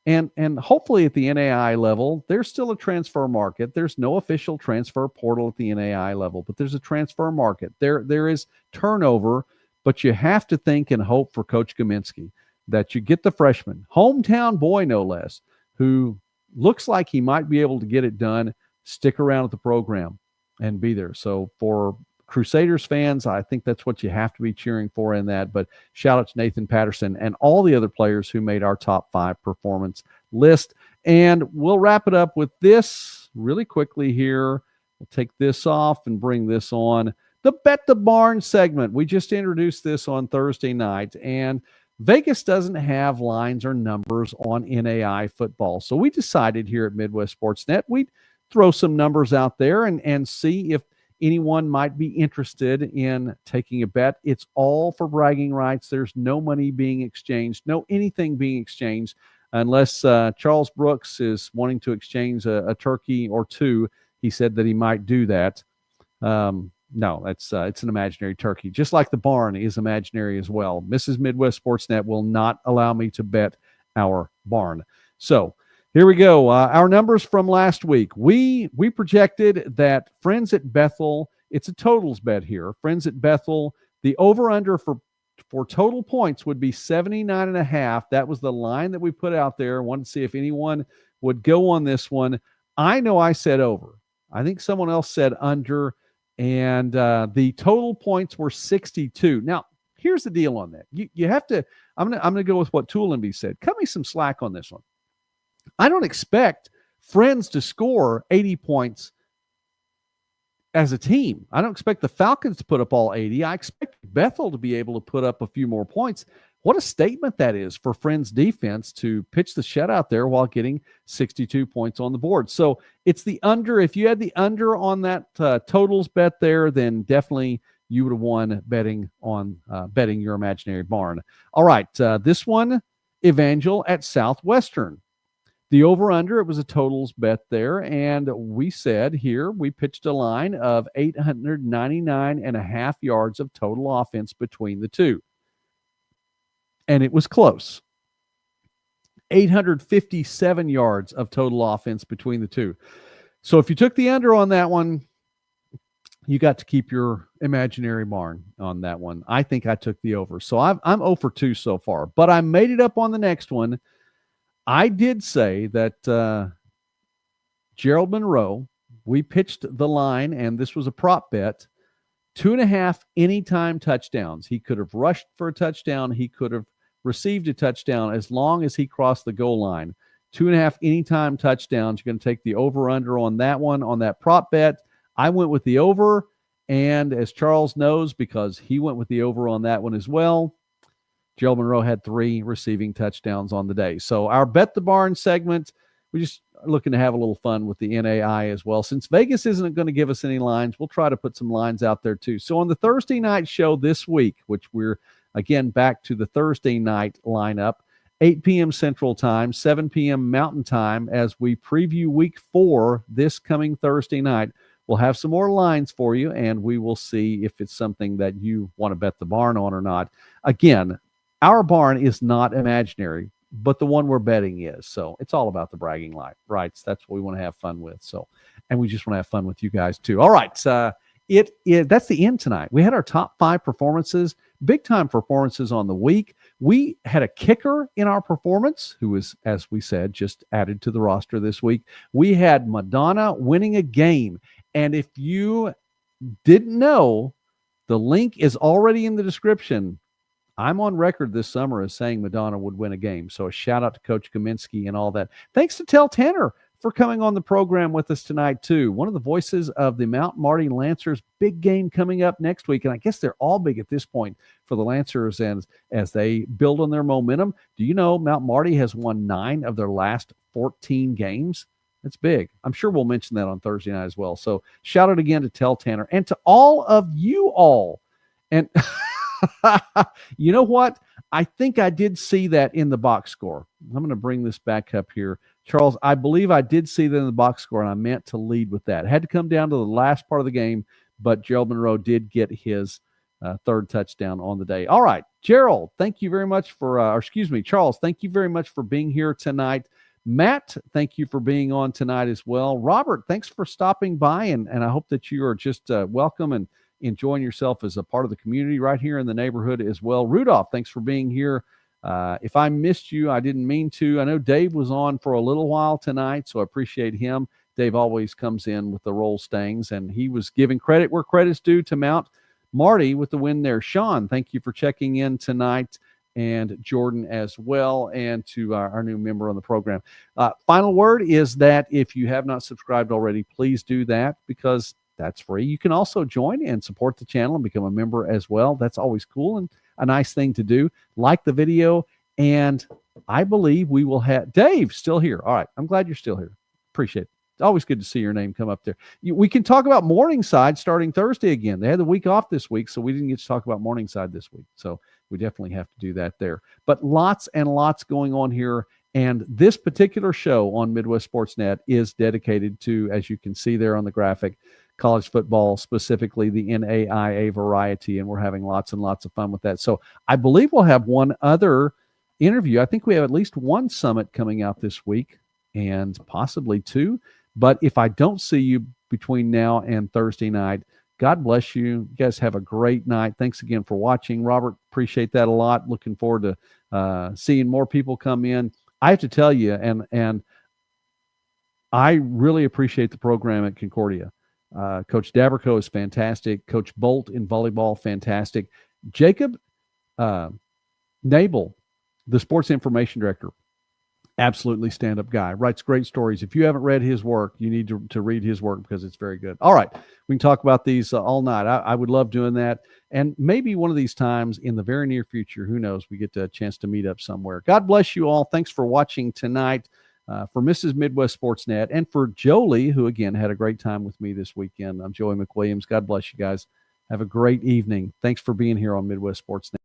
and hopefully at the NAIA level, there's still a transfer market. There's no official transfer portal at the NAIA level, but there's a transfer market. There is turnover, but you have to think and hope for Coach Gaminsky that you get the freshman, hometown boy no less, who looks like he might be able to get it done, stick around at the program and be there. So for Crusaders fans, I think that's what you have to be cheering for in that. But shout out to Nathan Patterson and all the other players who made our top 5 performance list. And we'll wrap it up with this really quickly here. We'll take this off and bring this on. The Bet the Barn segment. We just introduced this on Thursday night, and Vegas doesn't have lines or numbers on NAIA football. So we decided here at Midwest Sportsnet, we'd throw some numbers out there and see if anyone might be interested in taking a bet. It's all for bragging rights. There's no money being exchanged, no anything being exchanged, unless Charles Brooks is wanting to exchange a turkey or 2. He said that he might do that. No, it's an imaginary turkey, just like the barn is imaginary as well. Mrs. Midwest Sportsnet will not allow me to bet our barn. So here we go. Our numbers from last week. We projected that Friends at Bethel, it's a totals bet here. Friends at Bethel, the over-under for total points would be 79.5. That was the line that we put out there. Wanted to see if anyone would go on this one. I know I said over. I think someone else said under, and the total points were 62. Now, here's the deal on that. You have to, I'm gonna go with what Toolenby said. Cut me some slack on this one. I don't expect Friends to score 80 points as a team. I don't expect the Falcons to put up all 80. I expect Bethel to be able to put up a few more points. What a statement that is for Friends defense to pitch the shutout there while getting 62 points on the board. So it's the under. If you had the under on that totals bet there, then definitely you would have won betting your imaginary barn. All right, this one, Evangel at Southwestern. The over-under, it was a totals bet there, and we said here, we pitched a line of 899.5 yards of total offense between the two. And it was close. 857 yards of total offense between the two. So if you took the under on that one, you got to keep your imaginary barn on that one. I think I took the over. So I'm 0 for 2 so far, but I made it up on the next one. I did say that Gerald Monroe, we pitched the line, and this was a prop bet, 2.5 anytime touchdowns. He could have rushed for a touchdown. He could have received a touchdown as long as he crossed the goal line. 2.5 anytime touchdowns. You're going to take the over-under on that one, on that prop bet. I went with the over, and as Charles knows, because he went with the over on that one as well, Gerald Monroe had 3 receiving touchdowns on the day. So our Bet the Barn segment, we're just looking to have a little fun with the NAIA as well. Since Vegas isn't going to give us any lines, we'll try to put some lines out there too. So on the Thursday night show this week, which we're, again, back to the Thursday night lineup, 8 p.m. Central Time, 7 p.m. Mountain Time, as we preview Week 4 this coming Thursday night. We'll have some more lines for you, and we will see if it's something that you want to bet the barn on or not. Again, our barn is not imaginary, but the one we're betting is. So it's all about the bragging rights. That's what we want to have fun with. So, and we just want to have fun with you guys too. All right. That's the end tonight. We had our top 5 performances, big time performances on the week. We had a kicker in our performance who was, as we said, just added to the roster this week. We had Madonna winning a game. And if you didn't know, the link is already in the description. I'm on record this summer as saying Madonna would win a game. So a shout out to Coach Kaminsky and all that. Thanks to Tehl Tanner for coming on the program with us tonight, too. One of the voices of the Mount Marty Lancers, big game coming up next week. And I guess they're all big at this point for the Lancers and as they build on their momentum. Do you know Mount Marty has won 9 of their last 14 games? That's big. I'm sure we'll mention that on Thursday night as well. So shout out again to Tehl Tanner and to all of you all. And you know what? I think I did see that in the box score. I'm going to bring this back up here. Charles, I believe I did see that in the box score, and I meant to lead with that. It had to come down to the last part of the game, but Gerald Monroe did get his third touchdown on the day. All right, Gerald, thank you very much for, Charles, thank you very much for being here tonight. Matt, thank you for being on tonight as well. Robert, thanks for stopping by, and I hope that you are just welcome and enjoying yourself as a part of the community right here in the neighborhood as well. Rudolph, thanks for being here. If I missed you, I didn't mean to. I know Dave was on for a little while tonight, so I appreciate him. Dave always comes in with the roll stings, and he was giving credit where credit's due to Mount Marty with the win there. Sean, thank you for checking in tonight, and Jordan as well, and to our new member on the program. Final word is that if you have not subscribed already, please do that because that's free. You can also join and support the channel and become a member as well. That's always cool and a nice thing to do. Like the video, and I believe we will have Dave still here. All right. I'm glad you're still here. Appreciate it. It's always good to see your name come up there. We can talk about Morningside starting Thursday again. They had the week off this week, so we didn't get to talk about Morningside this week. So we definitely have to do that there. But lots and lots going on here. And this particular show on Midwest Sportsnet is dedicated to, as you can see there on the graphic, college football, specifically the NAIA variety, and we're having lots and lots of fun with that. So I believe we'll have one other interview. I think we have at least one summit coming out this week and possibly 2. But if I don't see you between now and Thursday night, God bless you. You guys have a great night. Thanks again for watching. Robert, appreciate that a lot. Looking forward to seeing more people come in. I have to tell you, and I really appreciate the program at Concordia. Coach Daberco is fantastic. Coach Bolt in volleyball, fantastic. Jacob Nabel, the sports information director, absolutely stand-up guy. Writes great stories. If you haven't read his work, you need to read his work because it's very good. All right. We can talk about these all night. I would love doing that. And maybe one of these times in the very near future, who knows, we get a chance to meet up somewhere. God bless you all. Thanks for watching tonight. For Mrs. Midwest Sportsnet and for Jolie, who, again, had a great time with me this weekend. I'm Joey McWilliams. God bless you guys. Have a great evening. Thanks for being here on Midwest Sportsnet.